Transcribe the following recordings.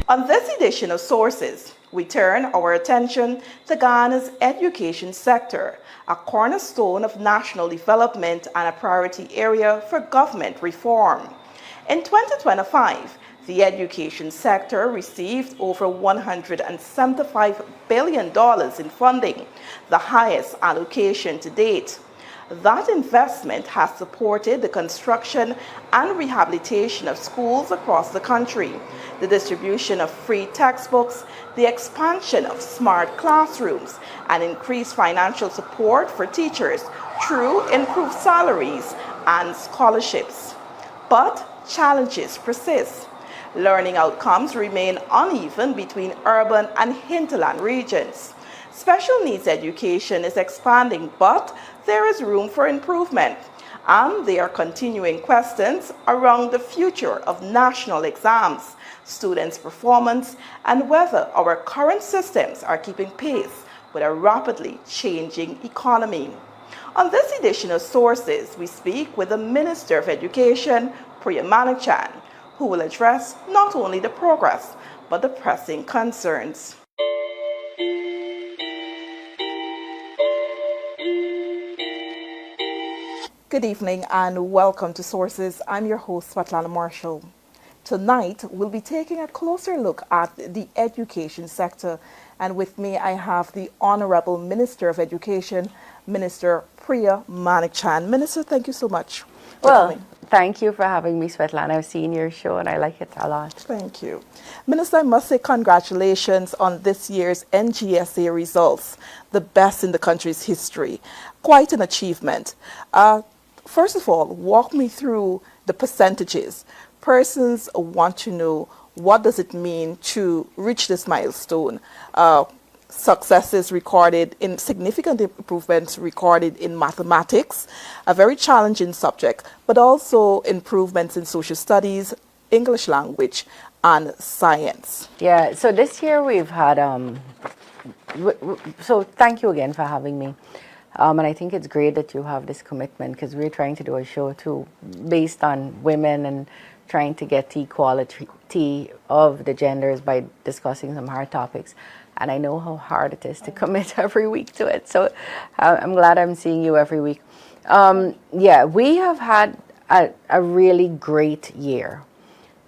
On this edition of Sources, we turn our attention to Ghana's education sector, a cornerstone of national development and a priority area for government reform. In 2025, the education sector received over $175 billion in funding, the highest allocation to date. That investment has supported the construction and rehabilitation of schools across the country, the distribution of free textbooks, the expansion of smart classrooms, and increased financial support for teachers through improved salaries and scholarships. But challenges persist. Learning outcomes remain uneven between urban and hinterland regions. Special needs education is expanding, but there is room for improvement. And there are continuing questions around the future of national exams, students' performance, and whether our current systems are keeping pace with a rapidly changing economy. On this edition of Sources, we speak with the Minister of Education, Priya Manichan, who will address not only the progress, but the pressing concerns. Good evening and welcome to Sources. I'm your host, Svetlana Marshall. Tonight, we'll be taking a closer look at the education sector. And with me, I have the Honorable Minister of Education, Minister Priya Manichan. Minister, thank you so much for coming. Thank you for having me, Svetlana. I've seen your show and I like it a lot. Thank you. Minister, I must say congratulations on this year's NGSA results, the best in the country's history. Quite an achievement. First of all, walk me through the percentages. Persons want to know what does it mean to reach this milestone. Successes recorded in significant improvements recorded in mathematics, a very challenging subject, but also improvements in social studies, English language, and science. Yeah, so this year we've had, so thank you again for having me. And I think it's great that you have this commitment because we're trying to do a show too based on women and trying to get equality of the genders by discussing some hard topics. And I know how hard it is to commit every week to it. So I'm glad I'm seeing you every week. Yeah, we have had a really great year,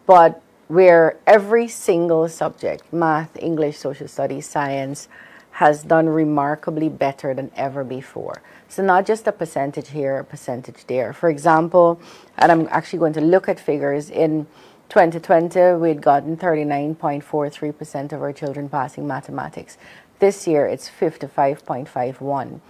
but where every single subject, math, English, social studies, science, has done remarkably better than ever before. So not just a percentage here, a percentage there. For example, and I'm actually going to look at figures, in 2020, we'd gotten 39.43% of our children passing mathematics. This year, it's 55.51.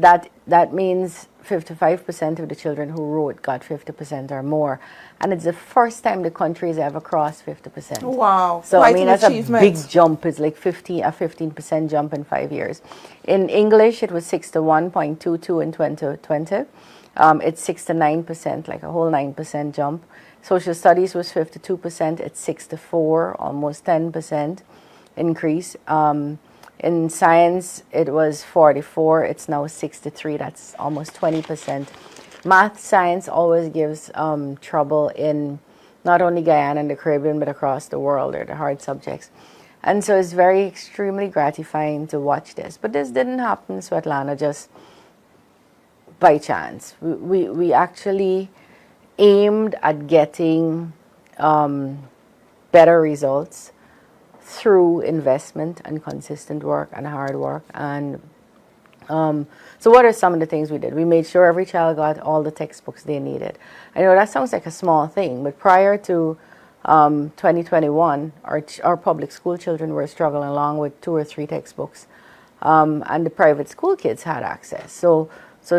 That means 55% of the children who wrote got 50% or more. And it's the first time the country has ever crossed 50%. Wow. So, Quite I mean, an that's achievement. a big jump. It's like a 15% jump in 5 years. In English, it was 61.22 in 2020. It's 69%, like a whole 9% jump. Social studies was 52%. It's 64, almost 10% increase. In science, it was 44. It's now 63. That's almost 20%. Math science always gives trouble in not only Guyana and the Caribbean, but across the world. They're the hard subjects. And so it's very extremely gratifying to watch this. But this didn't happen, Svetlana, just by chance. We actually aimed at getting better results through investment and consistent work and hard work. And so what are some of the things we did? We made sure every child got all the textbooks they needed. I know that sounds like a small thing, but prior to 2021, our public school children were struggling along with 2 or 3 textbooks, and the private school kids had access. So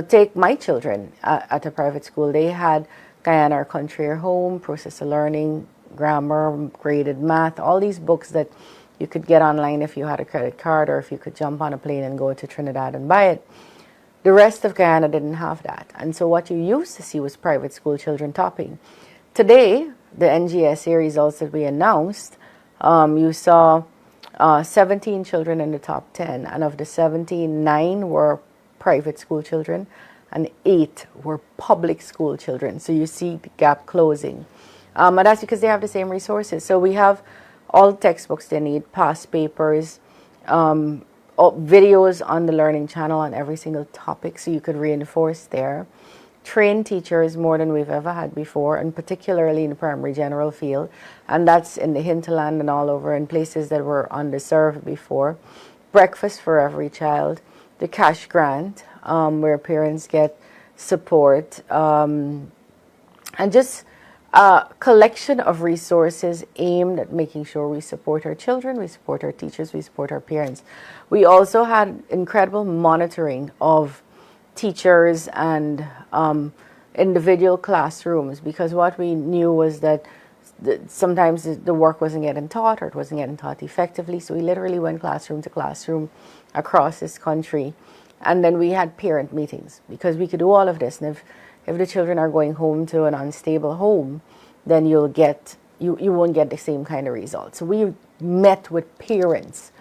take my children at a private school. They had Guyana, Our Country, Our Home, Process of Learning, Grammar, Graded Math, all these books that you could get online if you had a credit card or if you could jump on a plane and go to Trinidad and buy it. The rest of Guyana didn't have that. And so what you used to see was private school children topping. Today, the NGSA results that we announced, you saw 17 children in the top 10. And of the 17, 9 were private school children and 8 were public school children. So you see the gap closing. And that's because they have the same resources. So we have all textbooks they need, past papers, videos on the Learning Channel on every single topic so you could reinforce there. Trained teachers more than we've ever had before, and particularly in the primary general field. And that's in the hinterland and all over in places that were underserved before. Breakfast for every child. The cash grant, where parents get support. And just a collection of resources aimed at making sure we support our children, we support our teachers, we support our parents. We also had incredible monitoring of teachers and individual classrooms, because what we knew was that sometimes the work wasn't getting taught, or it wasn't getting taught effectively. So we literally went classroom to classroom across this country. And then we had parent meetings, because we could do all of this. And if the children are going home to an unstable home, then you won't get the same kind of results. So we met with parents.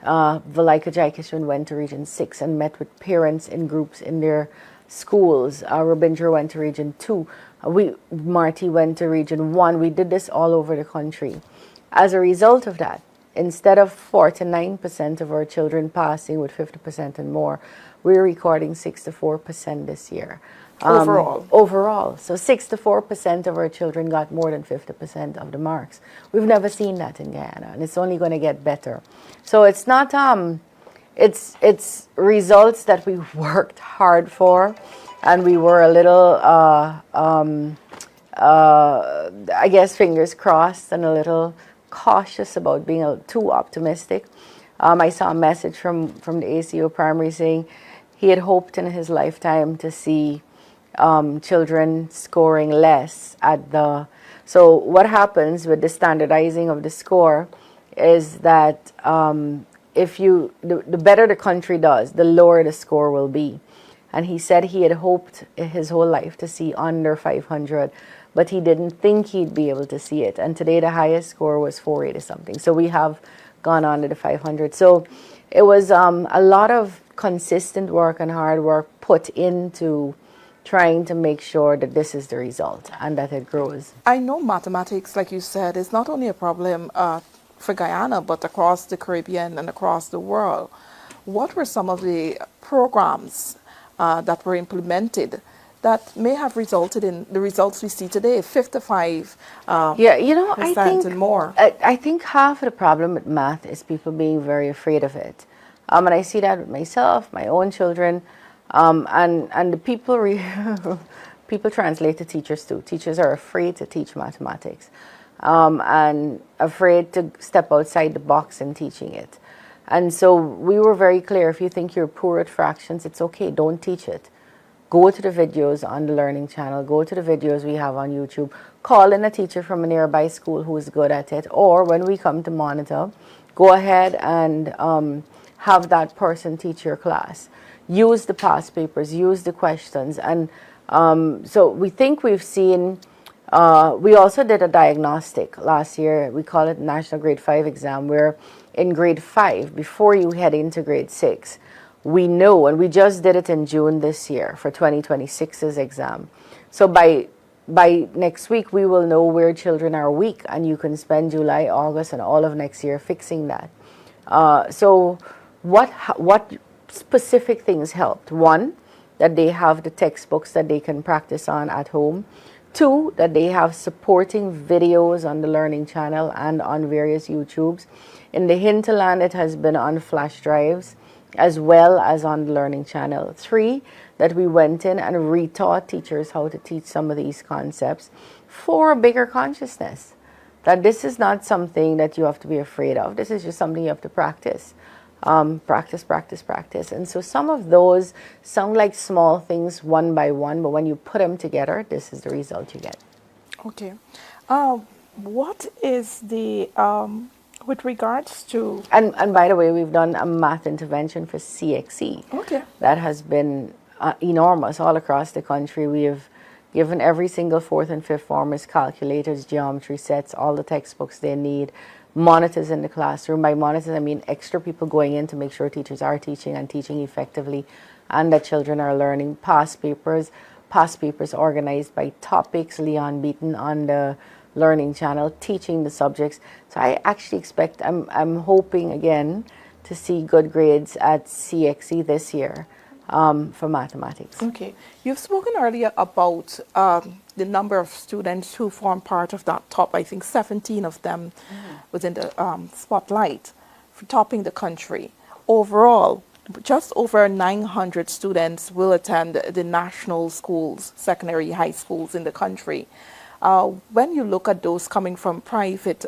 Valika Jaikishan went to Region 6 and met with parents in groups in their schools. Rabindra went to Region 2. Marty went to Region 1. We did this all over the country. As a result of that, instead of 49% of our children passing with 50% and more, we're recording 64% this year. Overall. So 64% of our children got more than 50% of the marks. We've never seen that in Guyana, and it's only going to get better. So it's not, it's results that we worked hard for, and we were a little, I guess, fingers crossed and a little cautious about being too optimistic. I saw a message from the ACO Primary saying he had hoped in his lifetime to see children scoring less at the... So what happens with the standardizing of the score is that the better the country does, the lower the score will be. And he said he had hoped his whole life to see under 500, but he didn't think he'd be able to see it. And today the highest score was 480 something. So we have gone on to the 500. So it was a lot of consistent work and hard work put into trying to make sure that this is the result and that it grows. I know mathematics, like you said, is not only a problem for Guyana, but across the Caribbean and across the world. What were some of the programs that were implemented that may have resulted in the results we see today, 55% and more? I think half of the problem with math is people being very afraid of it. And I see that with myself, my own children, and the people people translate to teachers too. Teachers are afraid to teach mathematics and afraid to step outside the box in teaching it. And so we were very clear, if you think you're poor at fractions, it's okay, don't teach it. Go to the videos on the Learning Channel, go to the videos we have on YouTube, call in a teacher from a nearby school who is good at it, or when we come to monitor, go ahead and have that person teach your class. Use the past papers, use the questions. And so we think we've seen, we also did a diagnostic last year. We call it National Grade 5 exam, where in grade 5, before you head into grade 6, we know, and we just did it in June this year for 2026's exam. So by next week, we will know where children are weak, and you can spend July, August, and all of next year fixing that. So what specific things helped? One, that they have the textbooks that they can practice on at home. Two, that they have supporting videos on the Learning Channel and on various YouTubes. In the hinterland, it has been on flash drives as well as on the Learning Channel. Three, that we went in and retaught teachers how to teach some of these concepts for a bigger consciousness. That this is not something that you have to be afraid of. This is just something you have to practice. Practice. And so some of those sound like small things one by one, but when you put them together, this is the result you get. Okay. What is the, with regards to... And by the way, we've done a math intervention for CXE. Okay. That has been enormous all across the country. We have given every single 4th and 5th formers calculators, geometry sets, all the textbooks they need, monitors in the classroom. By monitors, I mean extra people going in to make sure teachers are teaching and teaching effectively and that children are learning. Past papers organized by topics. Leon Beaton on the learning channel, teaching the subjects. So I actually expect, I'm hoping again to see good grades at CXE this year for mathematics. Okay. You've spoken earlier about the number of students who form part of that top, I think 17 of them was in the spotlight for topping the country. Overall, just over 900 students will attend the national schools, secondary high schools in the country. When you look at those coming from private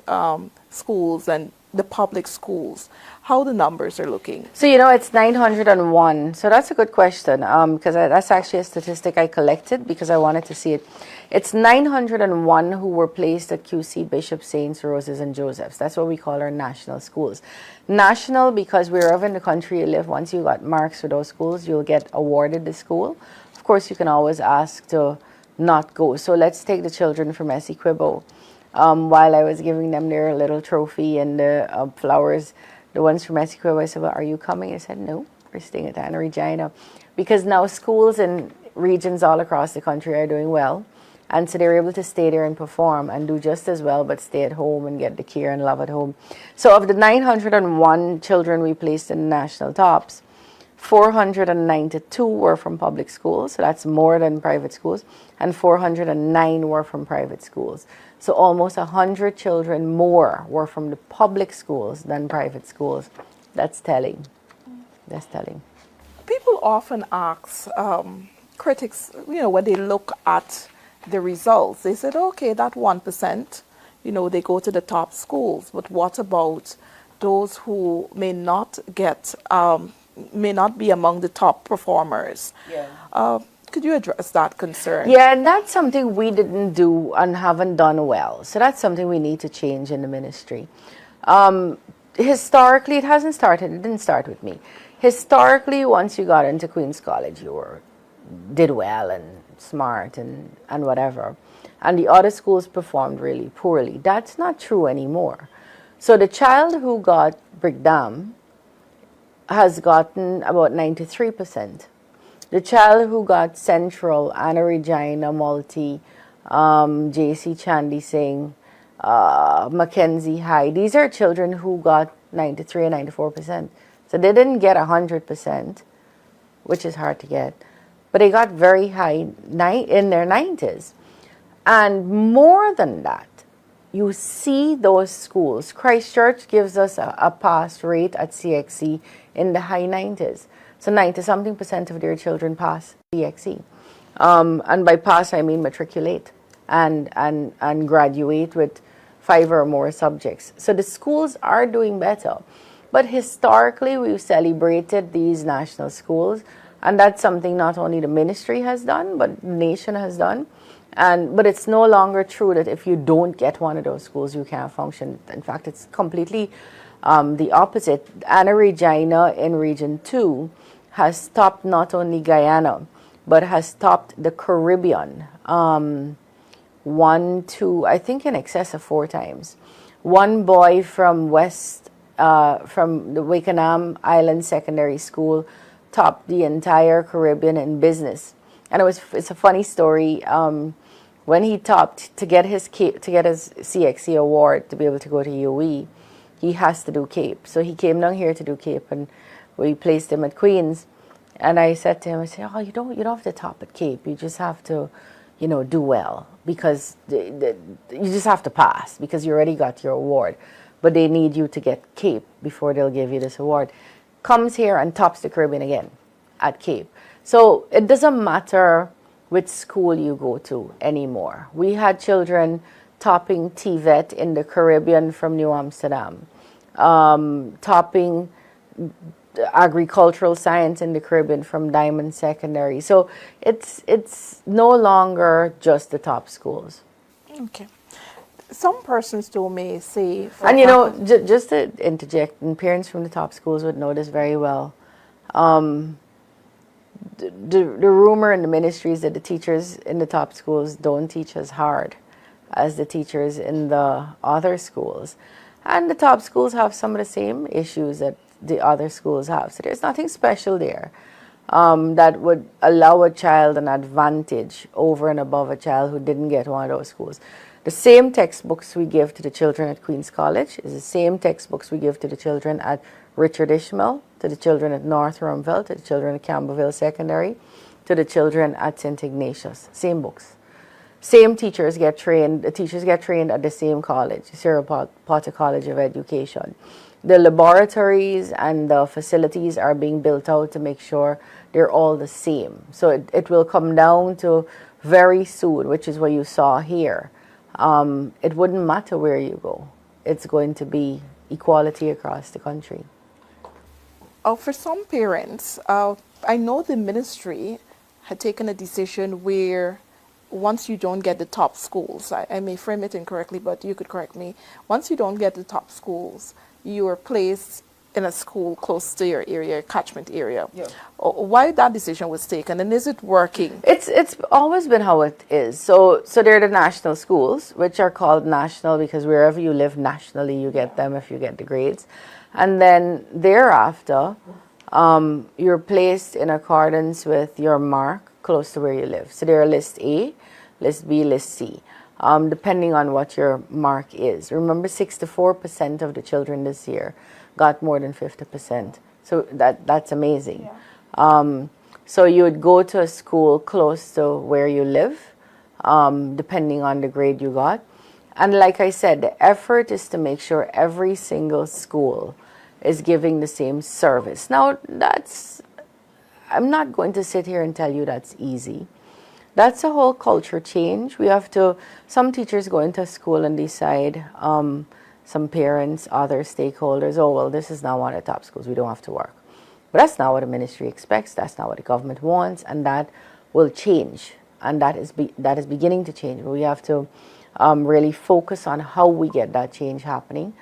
schools and the public schools, how the numbers are looking? So, you know, it's 901. So that's a good question because that's actually a statistic I collected because I wanted to see it. It's 901 who were placed at QC, Bishop, Saints, Roses, and Josephs. That's what we call our national schools. National because wherever in the country you live, once you got marks for those schools, you'll get awarded the school. Of course, you can always ask to not go. So let's take the children from Essequibo. While I was giving them their little trophy and the flowers, the ones from Essequibo, I said, well, are you coming? I said, no, we're staying at Anna Regina. Because now schools in regions all across the country are doing well. And so they're able to stay there and perform and do just as well, but stay at home and get the care and love at home. So of the 901 children we placed in the national tops, 492 were from public schools, so that's more than private schools, and 409 were from private schools. So almost 100 children more were from the public schools than private schools. That's telling. That's telling. People often ask critics, you know, when they look at the results, they said, okay, that 1%, you know, they go to the top schools, but what about those who may not get may not be among the top performers? Yeah. Could you address that concern? Yeah, and that's something we didn't do and haven't done well. So that's something we need to change in the ministry. Historically, it hasn't started. It didn't start with me. Historically, once you got into Queen's College, you did well and smart and whatever. And the other schools performed really poorly. That's not true anymore. So the child who got Brigham has gotten about 93%. The child who got Central, Anna Regina, Multi, JC Chandy Singh, Mackenzie High, these are children who got 93 and 94%. So they didn't get 100%, which is hard to get, but they got very high in their 90s. And more than that, you see those schools. Christchurch gives us a pass rate at CXC in the high 90s. So 90-something% of their children pass CXC. And by pass, I mean matriculate and graduate with 5 or more subjects. So the schools are doing better. But historically, we've celebrated these national schools. And that's something not only the ministry has done, but the nation has done. But it's no longer true that if you don't get one of those schools, you can't function. In fact, it's completely the opposite. Anna Regina in Region 2 has topped not only Guyana, but has topped the Caribbean 1, 2, I think in excess of 4 times. One boy from from the Wakenham Island Secondary School topped the entire Caribbean in business. And it's a funny story. When he topped to get his CXC award to be able to go to UE, he has to do Cape. So he came down here to do Cape, and we placed him at Queen's. And I said to him, I said, oh, you don't have to top at Cape. You just have to, you know, do well because you just have to pass because you already got your award. But they need you to get Cape before they'll give you this award. Comes here and tops the Caribbean again at Cape. So it doesn't matter which school you go to anymore. We had children topping TVET in the Caribbean from New Amsterdam, topping agricultural science in the Caribbean from Diamond Secondary. So it's no longer just the top schools. Okay. Some persons though may say... And you know, just to interject, and parents from the top schools would know this very well, the rumor in the ministry is that the teachers in the top schools don't teach as hard as the teachers in the other schools. And the top schools have some of the same issues that the other schools have. So there's nothing special there that would allow a child an advantage over and above a child who didn't get one of those schools. The same textbooks we give to the children at Queen's College is the same textbooks we give to the children at Richard Ishmael, to the children at North Rumville, to the children at Campbellville Secondary, to the children at St. Ignatius. Same books. Same teachers get trained. The teachers get trained at the same college, Cyril Potter College of Education. The laboratories and the facilities are being built out to make sure they're all the same. So it will come down to very soon, which is what you saw here. It wouldn't matter where you go. It's going to be equality across the country. For some parents, I know the ministry had taken a decision where once you don't get the top schools, I may frame it incorrectly, but you could correct me. Once you don't get the top schools, you are placed in a school close to your area, catchment area. Yeah. Why that decision was taken, and is it working? It's always been how it is. So they're the national schools, which are called national because wherever you live nationally, you get them if you get the grades. And then thereafter, you're placed in accordance with your mark close to where you live. So they're list A, list B, list C, depending on what your mark is. Remember, 64% of the children this year got more than 50%. So that's amazing. Yeah. So you would go to a school close to where you live, depending on the grade you got. And like I said, the effort is to make sure every single school is giving the same service. Now, I'm not going to sit here and tell you that's easy. That's a whole culture change. Some teachers go into school and decide, some parents, other stakeholders, oh, well, this is now one of the top schools, we don't have to work. But that's not what the ministry expects, that's not what the government wants, and that will change. And that is beginning to change. But we have to really focus on how we get that change happening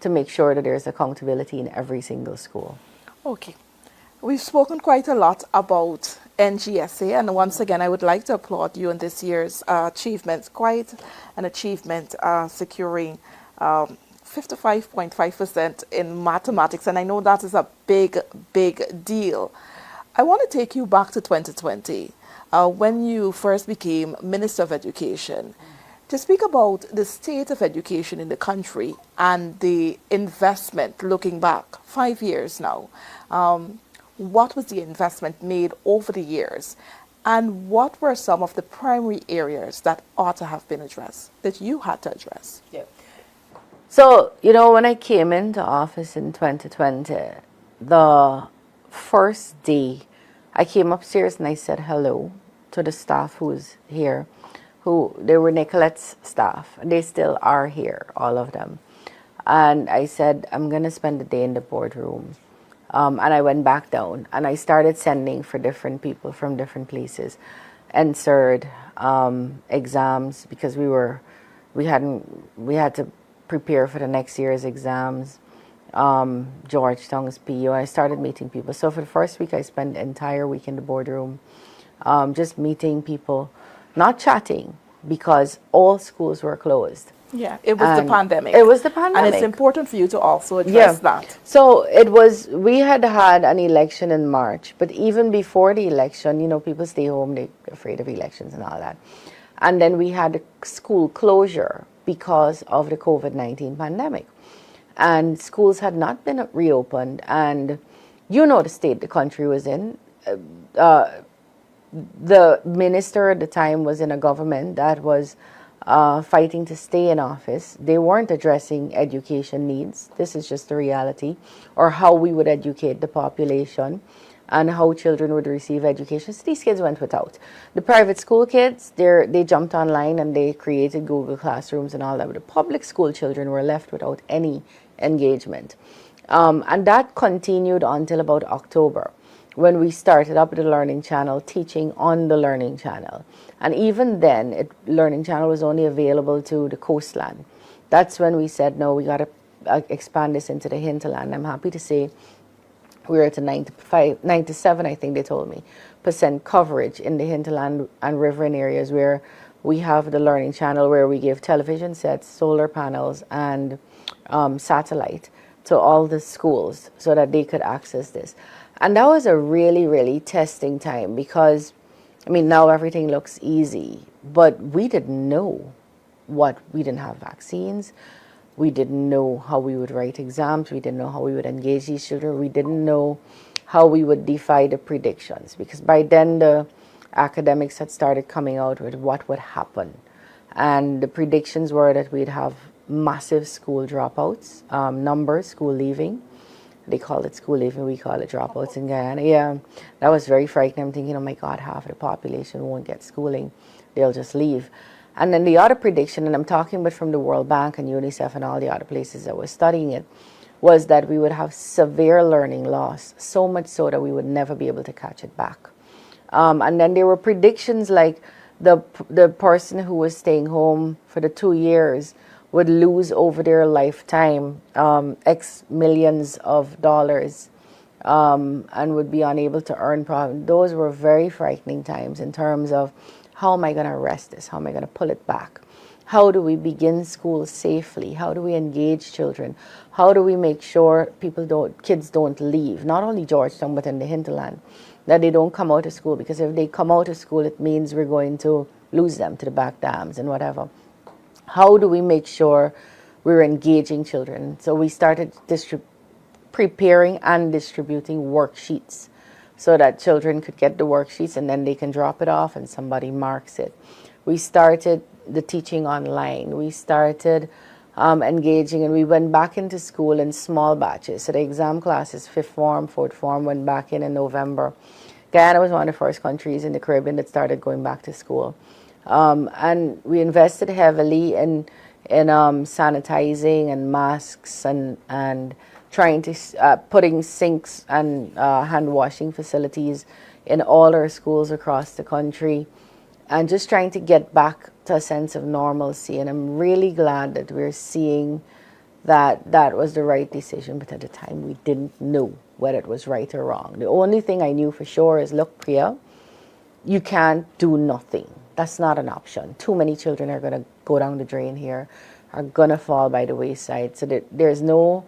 to make sure that there's accountability in every single school. Okay. We've spoken quite a lot about NGSA, and once again, I would like to applaud you on this year's achievements. Quite an achievement, securing 55.5% in mathematics, and I know that is a big, big deal. I want to take you back to 2020, when you first became Minister of Education, to speak about the state of education in the country and the investment looking back 5 years now. What was the investment made over the years? And what were some of the primary areas that ought to have been addressed, that you had to address? Yeah. So, when I came into office in 2020, the first day, I came upstairs and I said hello to the staff who was here, they were Nicolette's staff, and they still are here, all of them. And I said, I'm going to spend the day in the boardroom. And I went back down, and I started sending for different people from different places, answered exams, because we had to prepare for the next year's exams, Georgetown's PU. I started meeting people. So for the first week, I spent the entire week in the boardroom, just meeting people, not chatting, because all schools were closed. Yeah, it was the pandemic. It was the pandemic. And it's important for you to also address that. So we had an election in March, but even before the election, people stay home, they're afraid of elections and all that. And then we had a school closure because of the COVID-19 pandemic. And schools had not been reopened, and the state the country was in. The minister at the time was in a government that was fighting to stay in office. They weren't addressing education needs. This is just the reality, or how we would educate the population and how children would receive education. So these kids went without. The private school kids, they jumped online and they created Google Classrooms and all that. But the public school children were left without any engagement. And that continued until about October, when we started up the Learning Channel, teaching on the Learning Channel. And even then, Learning Channel was only available to the coastland. That's when we said, no, we got to expand this into the hinterland. I'm happy to say we're at a 97, I think they told me, % coverage in the hinterland and riverine areas where we have the Learning Channel, where we give television sets, solar panels, and satellite to all the schools so that they could access this. And that was a really, really testing time, because, now everything looks easy, but we didn't know we didn't have vaccines. We didn't know how we would write exams. We didn't know how we would engage these children. We didn't know how we would defy the predictions, because by then the academics had started coming out with what would happen. And the predictions were that we'd have massive school dropouts, numbers, school leaving. They call it school leaving, we call it dropouts in Guyana. Yeah, that was very frightening. I'm thinking, oh my God, half of the population won't get schooling. They'll just leave. And then the other prediction, and I'm talking about from the World Bank and UNICEF and all the other places that were studying it, was that we would have severe learning loss, so much so that we would never be able to catch it back. And then there were predictions like the person who was staying home for the 2 years would lose over their lifetime X millions of dollars and would be unable to earn profit. Those were very frightening times in terms of how am I going to arrest this? How am I going to pull it back? How do we begin school safely? How do we engage children? How do we make sure kids don't leave, not only Georgetown, but in the hinterland, that they don't come out of school? Because if they come out of school, it means we're going to lose them to the back dams and whatever. How do we make sure we're engaging children? So we started preparing and distributing worksheets so that children could get the worksheets and then they can drop it off and somebody marks it. We started the teaching online. We started engaging, and we went back into school in small batches. So the exam classes, 5th form, 4th form, went back in November. Guyana was one of the first countries in the Caribbean that started going back to school. And we invested heavily in sanitizing and masks and trying to putting sinks and hand washing facilities in all our schools across the country, and just trying to get back to a sense of normalcy. And I'm really glad that we're seeing that that was the right decision, but at the time we didn't know whether it was right or wrong. The only thing I knew for sure is, look, Priya, you can't do nothing. That's not an option. Too many children are going to go down the drain here, are going to fall by the wayside. So there's no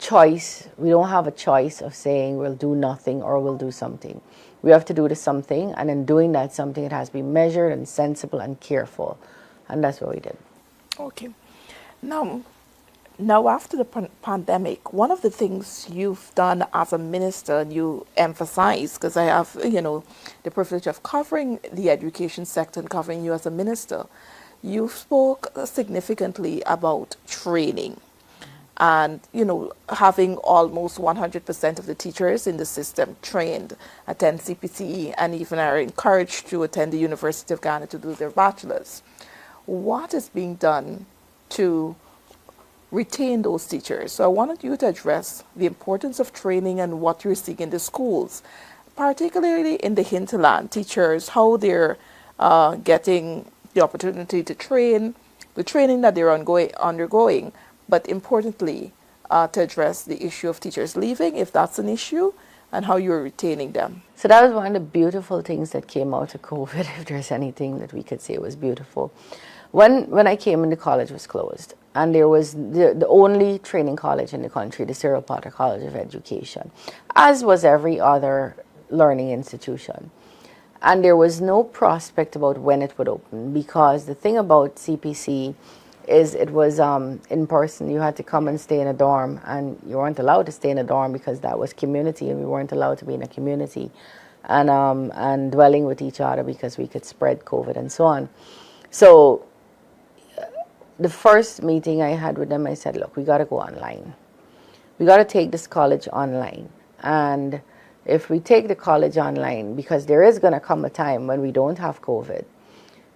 choice. We don't have a choice of saying we'll do nothing or we'll do something. We have to do the something, and in doing that something, it has to be measured and sensible and careful. And that's what we did. Okay. Now after the pandemic, one of the things you've done as a minister, and you emphasize, because I have, the privilege of covering the education sector and covering you as a minister, you spoke significantly about training and, having almost 100% of the teachers in the system trained, attend CPCE, and even are encouraged to attend the University of Guyana to do their bachelor's. What is being done to retain those teachers? So I wanted you to address the importance of training and what you're seeing in the schools, particularly in the hinterland, teachers, how they're getting the opportunity to train, the training that they're undergoing, but importantly, to address the issue of teachers leaving, if that's an issue, and how you're retaining them. So that was one of the beautiful things that came out of COVID, if there's anything that we could say was beautiful. When I came in, the college was closed, and there was the only training college in the country, the Cyril Potter College of Education, as was every other learning institution. And there was no prospect about when it would open, because the thing about CPC is it was in person. You had to come and stay in a dorm, and you weren't allowed to stay in a dorm because that was community, and we weren't allowed to be in a community and dwelling with each other because we could spread COVID and so on. So the first meeting I had with them, I said, look, we got to go online. We got to take this college online. And if we take the college online, because there is going to come a time when we don't have COVID,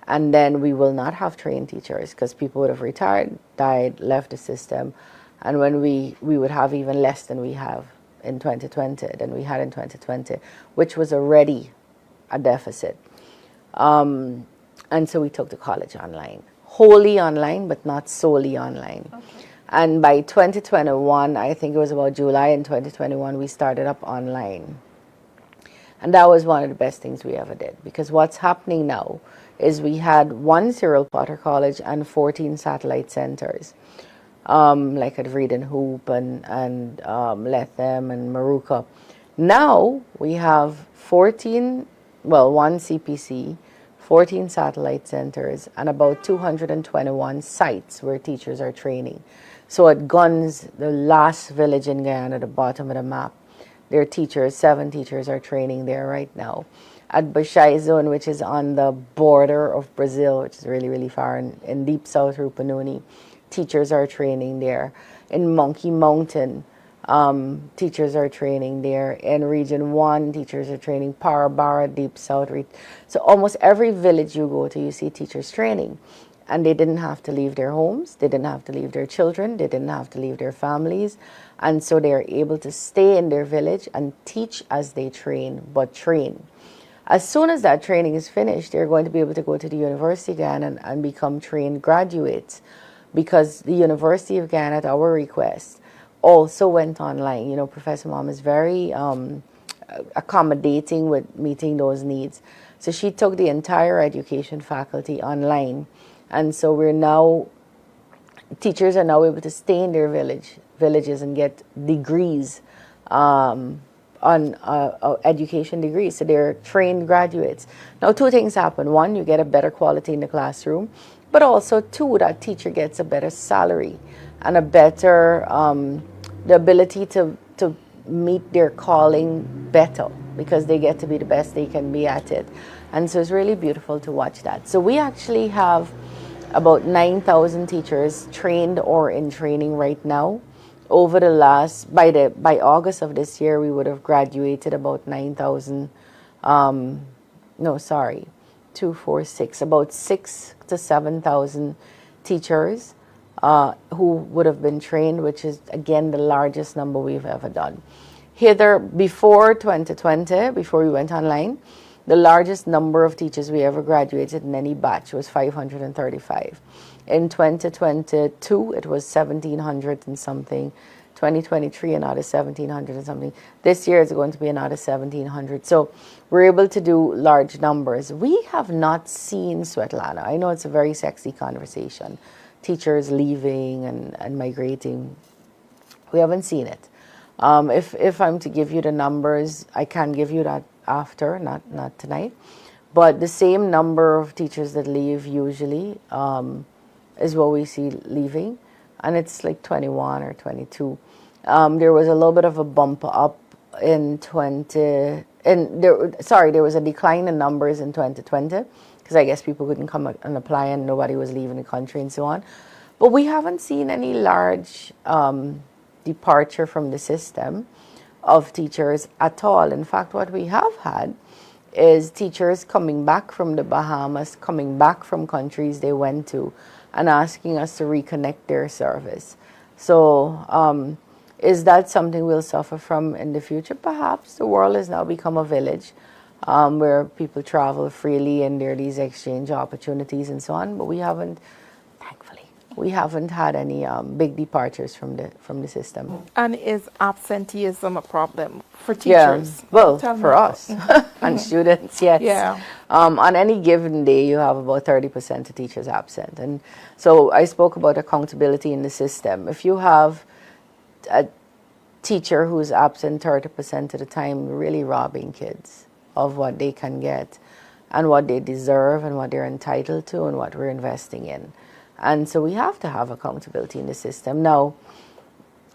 and then we will not have trained teachers because people would have retired, died, left the system, and when we would have even less than we have in 2020, than we had in 2020, which was already a deficit. And so we took the college online. Wholly online, but not solely online. Okay. And by 2021, I think it was about July in 2021, we started up online. And that was one of the best things we ever did, because what's happening now is we had one Cyril Potter College and 14 satellite centers, like at Reed and Hoop and Lethem and Maruka. Now we have one CPC, 14 satellite centers, and about 221 sites where teachers are training. So at Guns, the last village in Guyana, at the bottom of the map, their teachers, 7 teachers are training there right now. At Bashai Zone, which is on the border of Brazil, which is really, really far in deep south Rupununi, teachers are training there. In Monkey Mountain, teachers are training there. In Region 1, teachers are training. Parabara, Deep South. So almost every village you go to, you see teachers training. And they didn't have to leave their homes. They didn't have to leave their children. They didn't have to leave their families. And so they are able to stay in their village and teach as they train, but train. As soon as that training is finished, they're going to be able to go to the University of Guyana and become trained graduates, because the University of Guyana, at our request, also went online. You know, Professor Mom is very accommodating with meeting those needs. So she took the entire education faculty online. And so teachers are now able to stay in their villages and get degrees on education degrees. So they're trained graduates. Now, 2 things happen. 1, you get a better quality in the classroom, but also 2, that teacher gets a better salary and a better, the ability to meet their calling better, because they get to be the best they can be at it. And so it's really beautiful to watch that. So we actually have about 9,000 teachers trained or in training right now. Over the last, by August of this year, we would have graduated about 9,000, no, sorry, 2, 4, 6, about 6,000 to 7,000 teachers who would have been trained, which is, again, the largest number we've ever done. Hither, before 2020, before we went online, the largest number of teachers we ever graduated in any batch was 535. In 2022, it was 1,700 and something. 2023, another 1,700 and something. This year, it's going to be another 1,700. So we're able to do large numbers. We have not seen, Svetlana, I know it's a very sexy conversation, teachers leaving and migrating. We haven't seen it. If I'm to give you the numbers, I can give you that after, not tonight. But the same number of teachers that leave usually is what we see leaving, and it's like 21 or 22. There was a little bit of a bump up in there was a decline in numbers in 2020, because I guess people couldn't come and apply and nobody was leaving the country and so on. But we haven't seen any large departure from the system of teachers at all. In fact, what we have had is teachers coming back from the Bahamas, coming back from countries they went to, and asking us to reconnect their service. So is that something we'll suffer from in the future? Perhaps. The world has now become a village where people travel freely and there are these exchange opportunities and so on, but we haven't, thankfully, we haven't had any big departures from the system. And is absenteeism a problem for teachers? Yeah, well, for us and students, yes. Yeah. On any given day, you have about 30% of teachers absent. And so I spoke about accountability in the system. If you have a teacher who's absent 30% of the time, you're really robbing kids of what they can get and what they deserve and what they're entitled to and what we're investing in. And so we have to have accountability in the system. Now,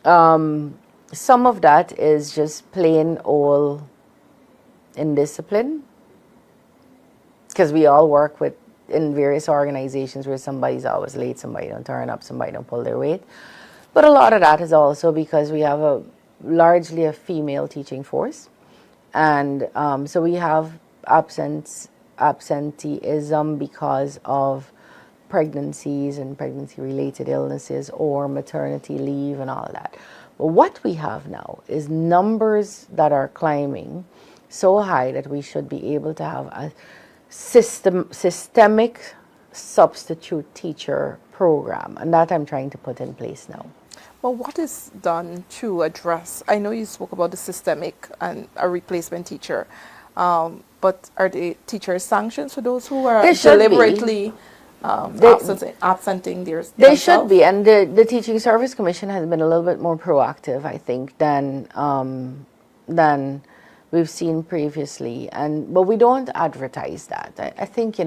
some of that is just plain old indiscipline, because we all work in various organizations where somebody's always late, somebody don't turn up, somebody don't pull their weight. But a lot of that is also because we have largely a female teaching force. And so we have absenteeism because of pregnancies and pregnancy-related illnesses or maternity leave and all of that. But what we have now is numbers that are climbing so high that we should be able to have a systemic substitute teacher program, and that I'm trying to put in place now. Well, what is done to address, I know you spoke about the systemic and a replacement teacher, but are the teachers sanctions for those who are deliberately absenting themselves? They should be, and the Teaching Service Commission has been a little bit more proactive, I think, than we've seen previously, but we don't advertise that. I think,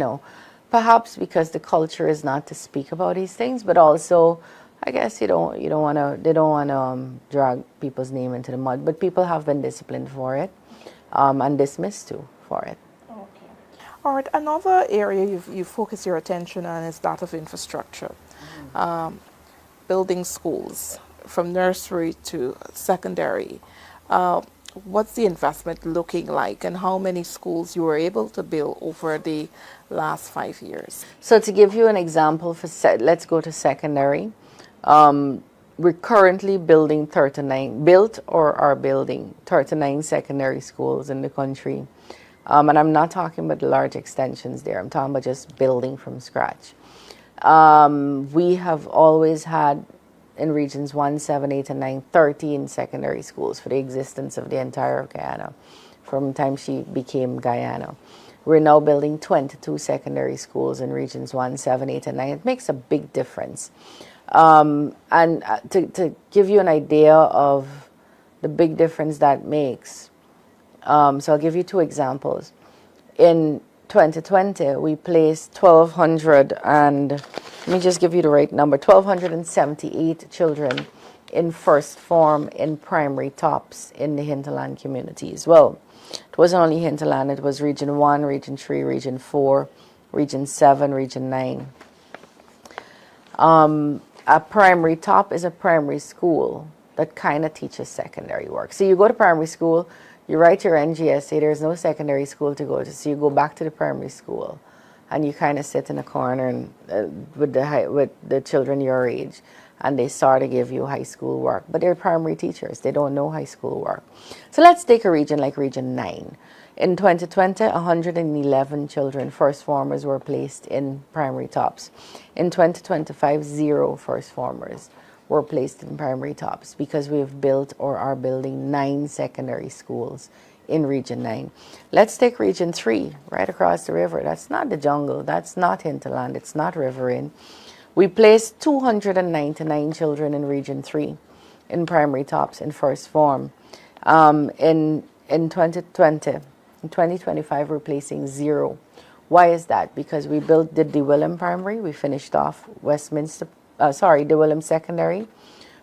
perhaps because the culture is not to speak about these things, but also I guess they don't want to drag people's name into the mud. But people have been disciplined for it, and dismissed too for it. Okay. All right. Another area you focus your attention on is that of infrastructure. Building schools from nursery to secondary. What's the investment looking like, and how many schools you were able to build over the last 5 years? So to give you an example, let's go to secondary. We're currently building 39, built or are building 39 secondary schools in the country. And I'm not talking about the large extensions there. I'm talking about just building from scratch. We have always had, in regions 1, 7, 8, and 9, 13 secondary schools for the existence of the entire of Guyana from the time she became Guyana. We're now building 22 secondary schools in regions 1, 7, 8, and 9. It makes a big difference. And to give you an idea of the big difference that makes, so I'll give you two examples. In 2020, we placed 1,200, and let me just give you the right number, 1,278 children in first form in primary tops in the hinterland communities. Well, it wasn't only hinterland, it was region 1, region 3, region 4, region 7, region 9. A primary top is a primary school that kind of teaches secondary work. So you go to primary school, you write your NGSA, there's no secondary school to go to, so you go back to the primary school and you kind of sit in a corner and, with the children your age, and they start to give you high school work. But they're primary teachers, they don't know high school work. So let's take a region like region 9. In 2020, 111 children, first formers, were placed in primary tops. In 2025, 0 first formers were placed in primary tops because we've built or are building 9 secondary schools in region 9. Let's take region 3, right across the river. That's not the jungle, that's not hinterland, it's not riverine. We placed 299 children in region 3 in primary tops in first form. In 2020, in 2025, we're placing 0. Why is that? Because we built the De Willem Primary, we finished off De Willem Secondary,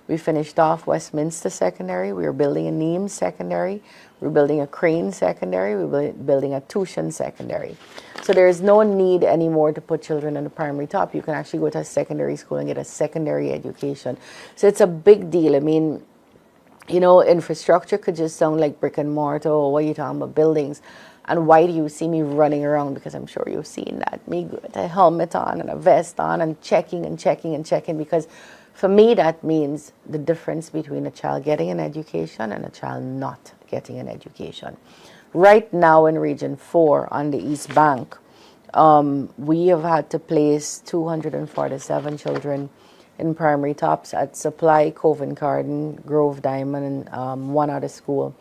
we finished off Westminster Secondary, we were building a Neem Secondary, we're building a Crane Secondary, we're building a Tushan Secondary. So there is no need anymore to put children in the primary top. You can actually go to a secondary school and get a secondary education. So it's a big deal. I mean, infrastructure could just sound like brick and mortar, or what are you talking about, buildings? And why do you see me running around? Because I'm sure you've seen that. Me with a helmet on and a vest on and checking and checking and checking, because for me that means the difference between a child getting an education and a child not getting an education. Right now in Region 4 on the East Bank, we have had to place 247 children in primary tops at Supply, Covent Garden, Grove Diamond, and one other school.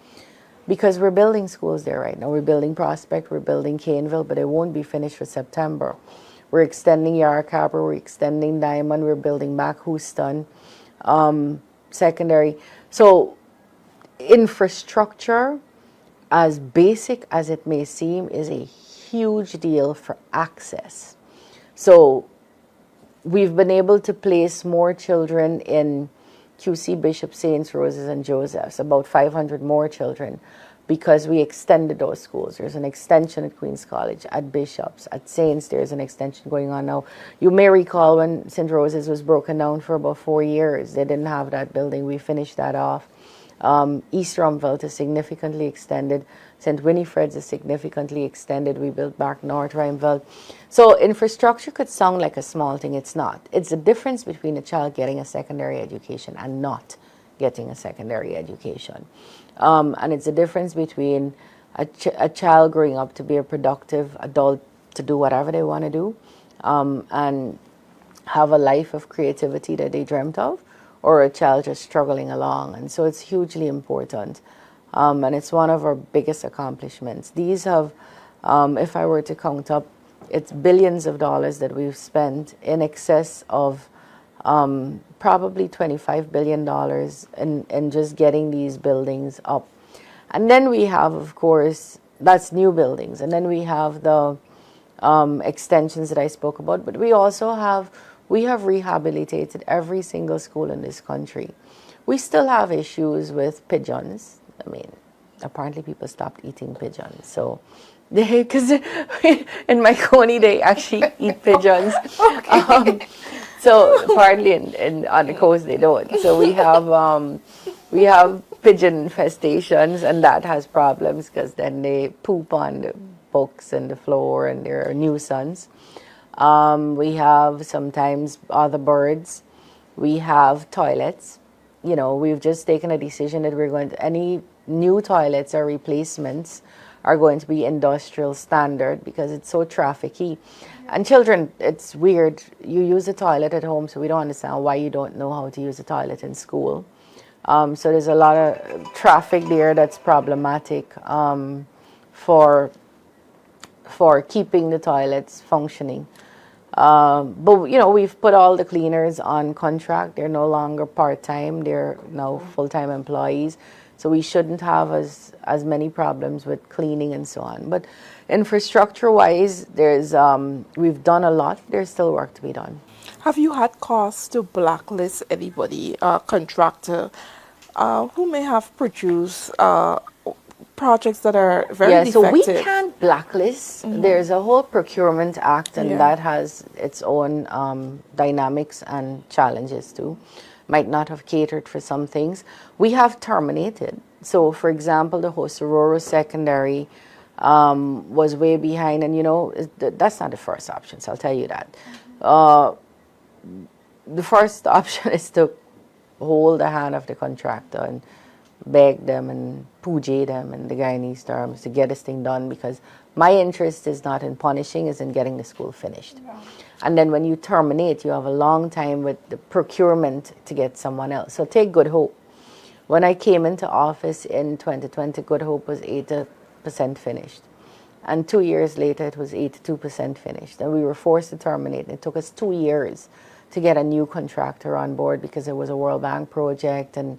Because we're building schools there right now. We're building Prospect, we're building Caneville, but it won't be finished for September. We're extending Yarra Harbour, we're extending Diamond, we're building back Houston, secondary. So infrastructure, as basic as it may seem, is a huge deal for access. So we've been able to place more children in QC Bishop, St. Rose's, and Joseph's, about 500 more children, because we extended those schools. There's an extension at Queen's College, at Bishop's, at Saint's. There's an extension going on now. You may recall when St. Rose's was broken down for about 4 years. They didn't have that building. We finished that off. East Rumvelt is significantly extended. St. Winifred's is significantly extended. We built back North Rumvelt. So infrastructure could sound like a small thing. It's not. It's the difference between a child getting a secondary education and not getting a secondary education. And it's the difference between a child growing up to be a productive adult, to do whatever they want to do, and have a life of creativity that they dreamt of, or a child just struggling along. And so it's hugely important. And it's one of our biggest accomplishments. These have, if I were to count up, it's billions of dollars that we've spent, in excess of probably $25 billion in just getting these buildings up. And then we have, of course, that's new buildings. And then we have the extensions that I spoke about. But we have rehabilitated every single school in this country. We still have issues with pigeons. I mean, apparently people stopped eating pigeons. So, because in my Coney they actually eat pigeons. So partly on the coast they don't. So we have pigeon infestations, and that has problems because then they poop on the books and the floor, and they're a nuisance. We have sometimes other birds. We have toilets. You know, we've just taken a decision that we're going to, any new toilets or replacements are going to be industrial standard because it's so trafficky. And children, it's weird. You use a toilet at home, so we don't understand why you don't know how to use a toilet in school. So there's a lot of traffic there that's problematic for keeping the toilets functioning. But you know, we've put all the cleaners on contract. They're no longer part-time. They're now full-time employees. So we shouldn't have as many problems with cleaning and so on. But infrastructure-wise, we've done a lot. There's still work to be done. Have you had cause to blacklist anybody, contractor, who may have produced projects that are very defective? So we can't blacklist. There's a whole procurement act, and that has its own dynamics and challenges too. Might not have catered for some things. We have terminated. So, for example, the Hosororo Secondary was way behind, and you know, that's not the first option, so I'll tell you that. The first option is to hold the hand of the contractor and beg them and puja them in the Guyanese terms to get this thing done, because my interest is not in punishing, is in getting the school finished. Yeah. And then when you terminate, you have a long time with the procurement to get someone else. So take Good Hope. When I came into office in 2020, Good Hope was 80% finished. And 2 years later, it was 82% finished. And we were forced to terminate. It took us 2 years to get a new contractor on board because it was a World Bank project, and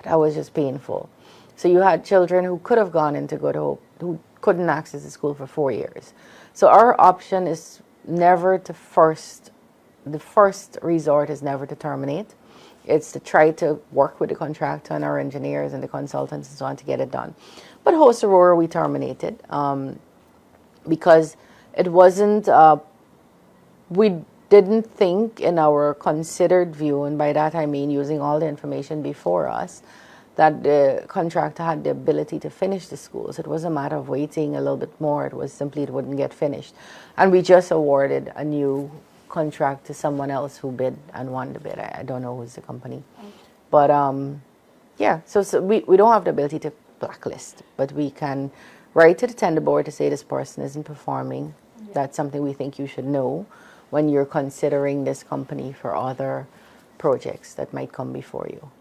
that was just painful. So you had children who could have gone into Good Hope who couldn't access the school for 4 years. So our option is never to the first resort is never to terminate. It's to try to work with the contractor and our engineers and the consultants and so on to get it done. But Hosororo we terminated because it wasn't, we didn't think in our considered view, and by that I mean using all the information before us, that the contractor had the ability to finish the schools. It was a matter of waiting a little bit more. It was simply it wouldn't get finished. And we just awarded a new contract to someone else who bid and won the bid. I don't know who's the company. Okay. But so we don't have the ability to blacklist, but we can write to the tender board to say this person isn't performing. Yeah. That's something we think you should know when you're considering this company for other projects that might come before you.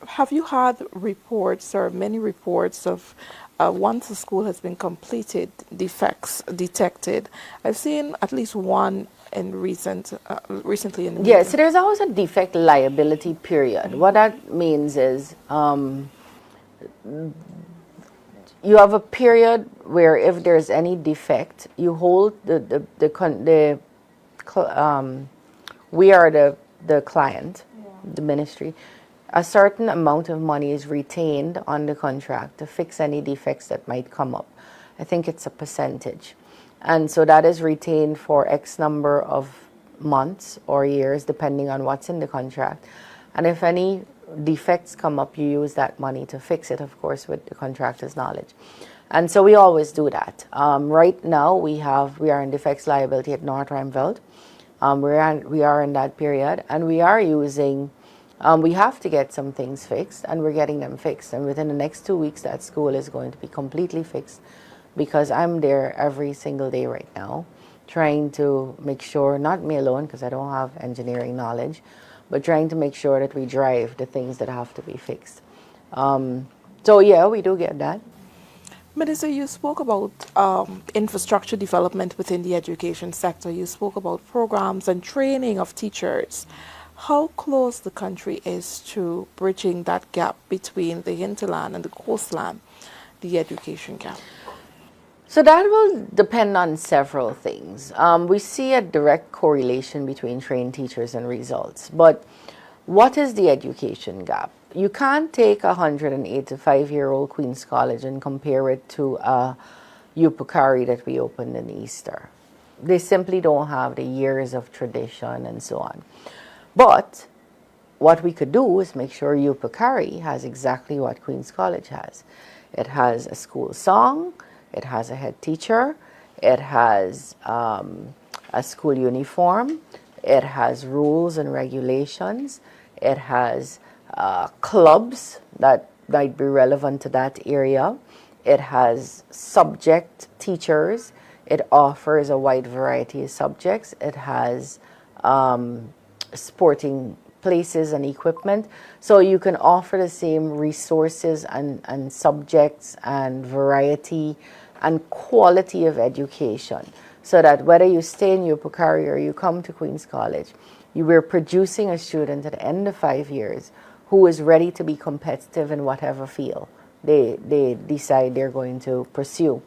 Have you had reports or many reports of once a school has been completed, defects detected? I've seen at least one in recently in the media. So there's always a defect liability period. What that means is you have a period where if there's any defect, you hold we are the client, the ministry. A certain amount of money is retained on the contract to fix any defects that might come up. I think it's a percentage. And so that is retained for X number of months or years, depending on what's in the contract. And if any defects come up, you use that money to fix it, of course, with the contractor's knowledge. And so we always do that. Right now, we are in defects liability at North Rheinveld. We are in that period, and we are using. We have to get some things fixed, and we're getting them fixed. And within the next 2 weeks, that school is going to be completely fixed, because I'm there every single day right now, trying to make sure, not me alone, because I don't have engineering knowledge, but trying to make sure that we drive the things that have to be fixed. So yeah, we do get that. Minister, you spoke about infrastructure development within the education sector. You spoke about programs and training of teachers. how close the country is to bridging that gap between the hinterland and the coastland, the education gap? So that will depend on several things. We see a direct correlation between trained teachers and results, but what is the education gap? You can't take a 185-year-old Queen's College and compare it to a Upukari that we opened in Easter. They simply don't have the years of tradition and so on. But what we could do is make sure Upukari has exactly what Queen's College has. It has a school song, it has a head teacher, it has a school uniform, it has rules and regulations, it has clubs that might be relevant to that area, it has subject teachers, it offers a wide variety of subjects, it has sporting places and equipment. So you can offer the same resources and subjects and variety and quality of education, so that whether you stay in Upukari or you come to Queen's College, you are producing a student at the end of 5 years who is ready to be competitive in whatever field they decide they're going to pursue.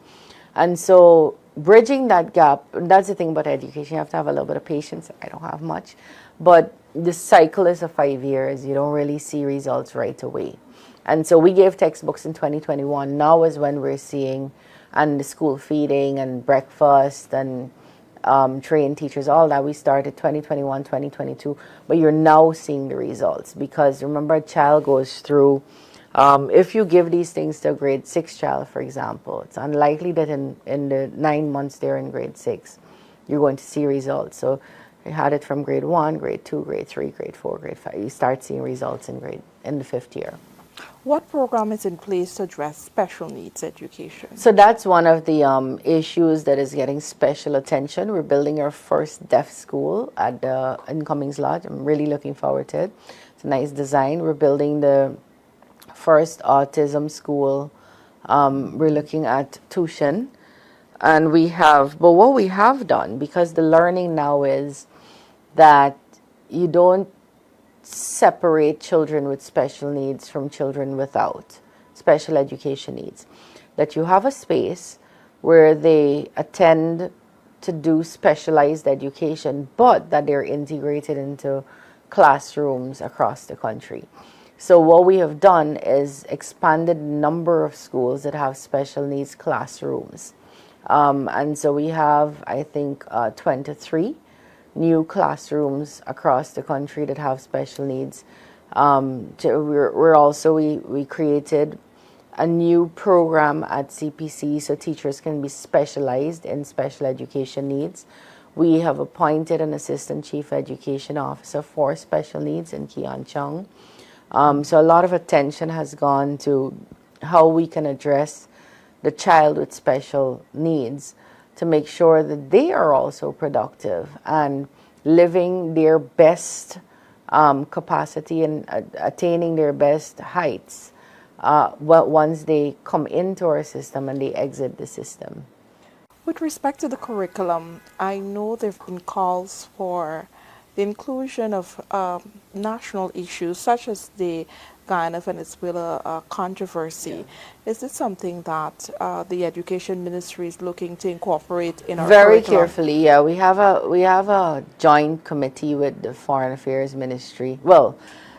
And so bridging that gap, that's the thing about education, you have to have a little bit of patience. I don't have much, but the cycle is of 5 years. You don't really see results right away. And so we gave textbooks in 2021. Now is when we're seeing, and the school feeding and breakfast and trained teachers, all that. We started 2021, 2022, but you're now seeing the results, because remember, a child goes through, if you give these things to a grade 6 child, for example, it's unlikely that in the 9 months they're in grade 6, you're going to see results. So you had it from grade 1, grade 2, grade 3, grade 4, grade 5. You start seeing results in the 5th year. What program is in place to address special needs education? So that's one of the issues that is getting special attention. We're building our first deaf school at the Cummings Lodge. I'm really looking forward to it. It's a nice design. We're building the first autism school. We're looking at tuition. But what we have done, because the learning now is that you don't separate children with special needs from children without special education needs, that you have a space where they attend to do specialized education, but that they're integrated into classrooms across the country. So what we have done is expanded the number of schools that have special needs classrooms. And so we have, I think, 23 new classrooms across the country that have special needs. We created a new program at CPC so teachers can be specialized in special education needs. We have appointed an assistant chief education officer for special needs in Keon Chung. So a lot of attention has gone to how we can address the child with special needs to make sure that they are also productive and living their best capacity and attaining their best heights once they come into our system and they exit the system. With respect to the curriculum, I know there have been calls for the inclusion of national issues such as the Guyana-Venezuela controversy. Yeah. Is this something that the Education Ministry is looking to incorporate in our very curriculum? Carefully? Yeah, we have a joint committee with the Foreign Affairs Ministry,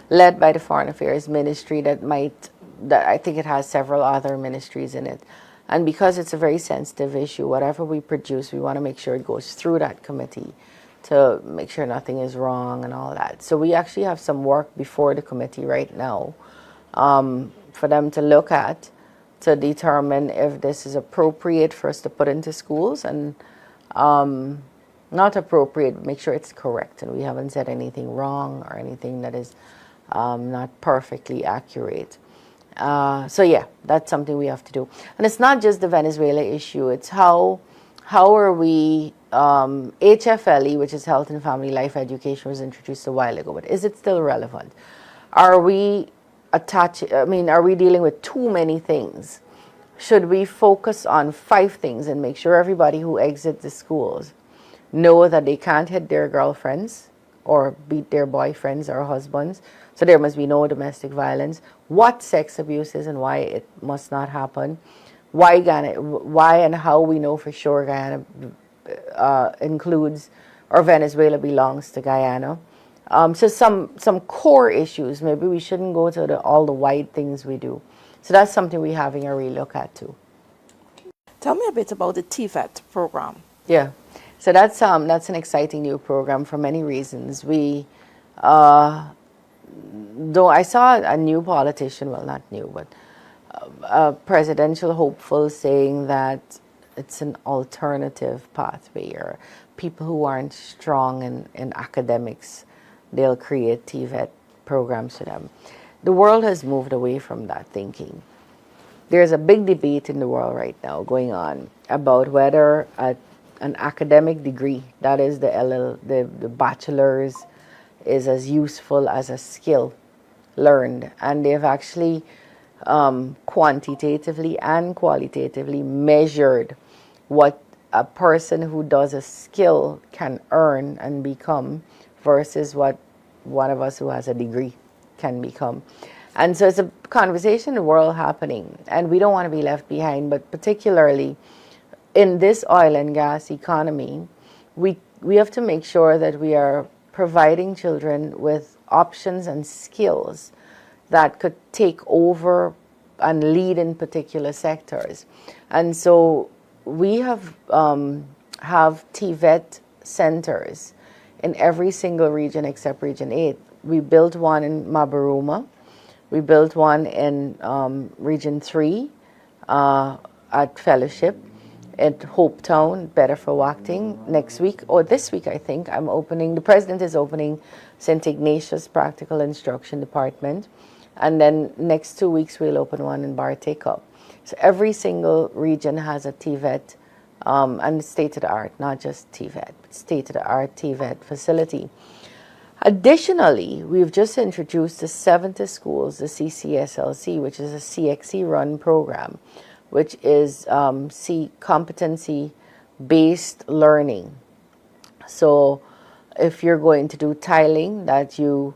led by the Foreign Affairs Ministry that I think it has several other ministries in it. And because it's a very sensitive issue, whatever we produce, we want to make sure it goes through that committee to make sure nothing is wrong and all that. So we actually have some work before the committee right now for them to look at, to determine if this is appropriate for us to put into schools, and not appropriate, make sure it's correct and we haven't said anything wrong or anything that is not perfectly accurate. So yeah, that's something we have to do. And it's not just the Venezuela issue, it's how are we, HFLE, which is Health and Family Life Education, was introduced a while ago, but is it still relevant? Are we dealing with too many things? Should we focus on 5 things and make sure everybody who exits the schools know that they can't hit their girlfriends, or beat their boyfriends or husbands. So there must be no domestic violence. What sex abuse is and why it must not happen. Why and how we know for sure Guyana includes, or Venezuela belongs to Guyana. So some core issues. Maybe we shouldn't go to all the wide things we do. So that's something we're having a relook at too. Tell me a bit about the TVET program. Yeah, so that's an exciting new program for many reasons. Though I saw a new politician, well, not new, but a presidential hopeful saying that it's an alternative pathway, or people who aren't strong in academics, they'll create TVET programs for them. The world has moved away from that thinking. There's a big debate in the world right now going on about whether an academic degree, that is the bachelor's, is as useful as a skill learned. And they've actually quantitatively and qualitatively measured what a person who does a skill can earn and become versus what one of us who has a degree can become. And so it's a conversation in the world happening, and we don't want to be left behind, but particularly in this oil and gas economy, we have to make sure that we are providing children with options and skills that could take over and lead in particular sectors. And so we have TVET centers in every single region except Region 8. We built one in Mabaruma. We built one in Region 3 at Fellowship, at Hopetown, Bedford Wacting. Next week, or this week I think, the president is opening St. Ignatius Practical Instruction Department. And then next 2 weeks we'll open one in Bartekop. So every single region has a TVET, and state-of-the-art, not just TVET, but state-of-the-art TVET facility. Additionally, we've just introduced to 70 schools the CCSLC, which is a CXC-run program, which is competency-based learning. So if you're going to do tiling, that you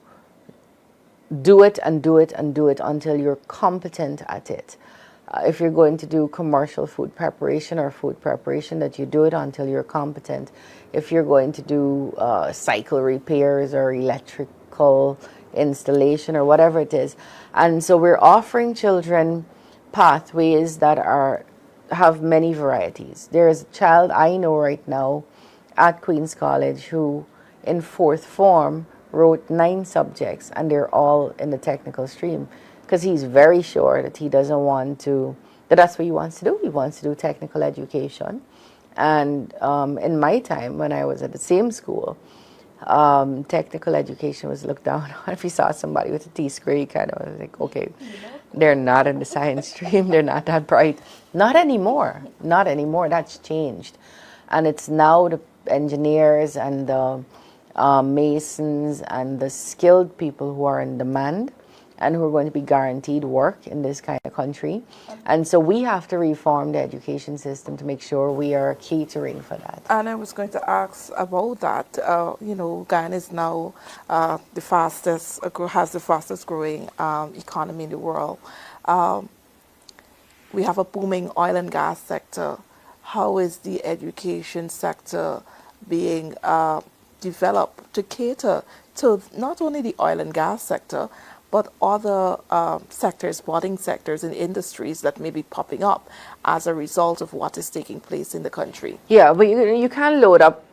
do it and do it and do it until you're competent at it. If you're going to do commercial food preparation or food preparation, that you do it until you're competent. If you're going to do cycle repairs or electrical installation or whatever it is. And so we're offering children pathways that have many varieties. There is a child I know right now at Queen's College who in 4th form wrote 9 subjects, and they're all in the technical stream, because he's very sure that he doesn't want to, that's what he wants to do. He wants to do technical education. And in my time, when I was at the same school, technical education was looked down on. If you saw somebody with a T-square, you kind of was like, okay, they're not in the science stream, they're not that bright. Not anymore, not anymore, that's changed. And it's now the engineers and the masons and the skilled people who are in demand and who are going to be guaranteed work in this kind of country. And so we have to reform the education system to make sure we are catering for that. And I was going to ask about that. Guyana is now has the fastest growing economy in the world. We have a booming oil and gas sector. How is the education sector being developed to cater to not only the oil and gas sector, but other sectors, budding sectors and industries that may be popping up as a result of what is taking place in the country? Yeah, but you can't load up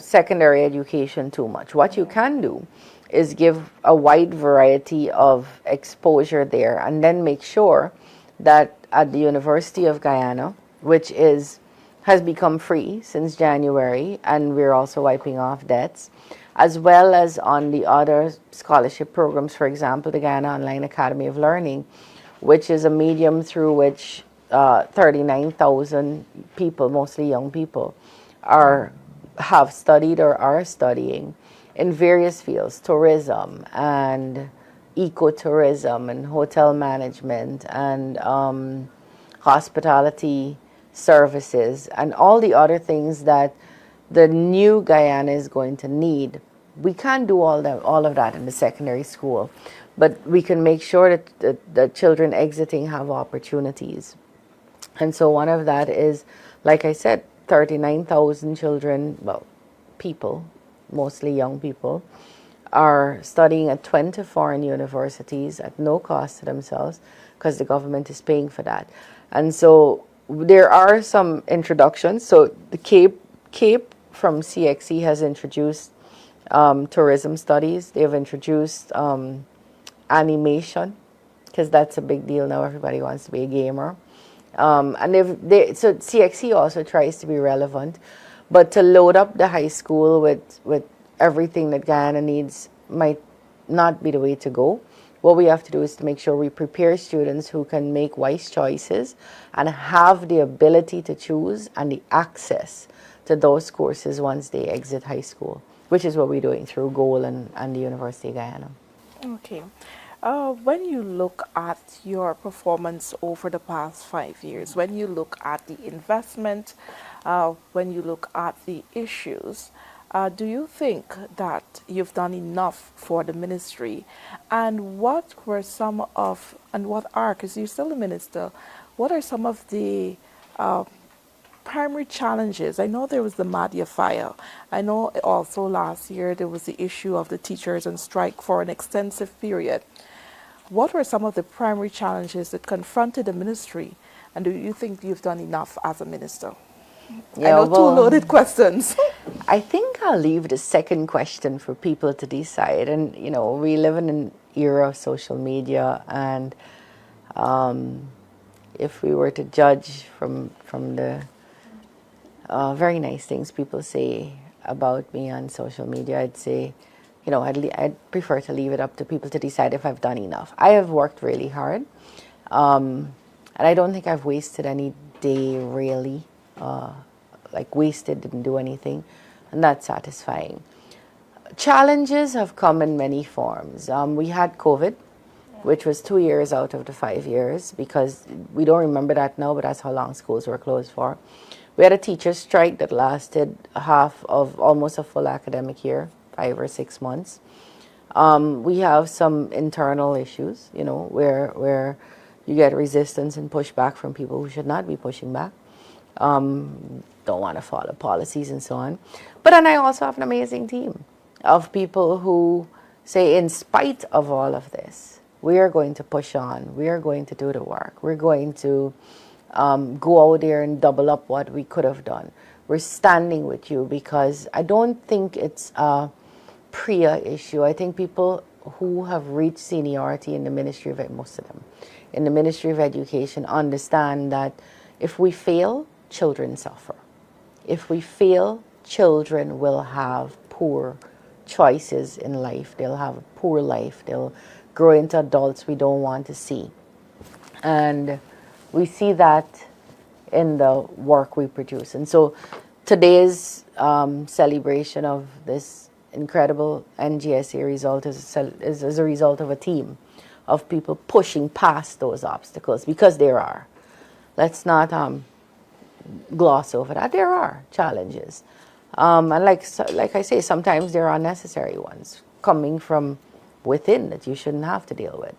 secondary education too much. What you can do is give a wide variety of exposure there, and then make sure that at the University of Guyana, which has become free since January, and we're also wiping off debts, as well as on the other scholarship programs, for example, the Guyana Online Academy of Learning, which is a medium through which 39,000 people, mostly young people, have studied or are studying in various fields, tourism and ecotourism and hotel management and hospitality services and all the other things that the new Guyana is going to need we can't do all of that in the secondary school, but we can make sure that the children exiting have opportunities. And so one of that is, like I said, 39,000 children, well, people, mostly young people, are studying at 20 foreign universities at no cost to themselves because the government is paying for that. And so there are some introductions. So the Cape from CXE has introduced tourism studies. They've introduced animation, because that's a big deal now. Everybody wants to be a gamer. And so CXE also tries to be relevant, but to load up the high school with everything that Guyana needs might not be the way to go. What we have to do is to make sure we prepare students who can make wise choices and have the ability to choose and the access to those courses once they exit high school, which is what we're doing through GOAL and the University of Guyana. Okay. When you look at your performance over the past 5 years, when you look at the investment, when you look at the issues, do you think that you've done enough for the ministry? And what were some of, and what are, because you're still a minister, what are some of the primary challenges? I know there was the Madhya fire. I know also last year there was the issue of the teachers on strike for an extensive period. What were some of the primary challenges that confronted the ministry? And do you think you've done enough as a minister? Yeah, I know well, two loaded questions. I think I'll leave the second question for people to decide. And, you know, we live in an era of social media, and if we were to judge from the very nice things people say about me on social media, I'd say, you know, I'd prefer to leave it up to people to decide if I've done enough. I have worked really hard, and I don't think I've wasted any day really, like wasted, didn't do anything, and that's satisfying. Challenges have come in many forms. We had COVID, which was 2 years out of the 5 years, because we don't remember that now, but that's how long schools were closed for. We had a teacher's strike that lasted half of almost a full academic year, 5 or 6 months. We have some internal issues, you know, where you get resistance and pushback from people who should not be pushing back, don't want to follow policies and so on. But then I also have an amazing team of people who say, in spite of all of this, we are going to push on, we are going to do the work, we're going to go out there and double up what we could have done. We're standing with you, because I don't think it's a PRIA issue. I think people who have reached seniority in the Ministry of most of them, in the Ministry of Education, understand that if we fail, children suffer. If we fail, children will have poor choices in life. They'll have a poor life. They'll grow into adults we don't want to see. And we see that in the work we produce. And so today's celebration of this incredible NGSA result is a result of a team of people pushing past those obstacles, because there are. Let's not gloss over that. There are challenges. And like I say, sometimes there are unnecessary ones coming from within that you shouldn't have to deal with.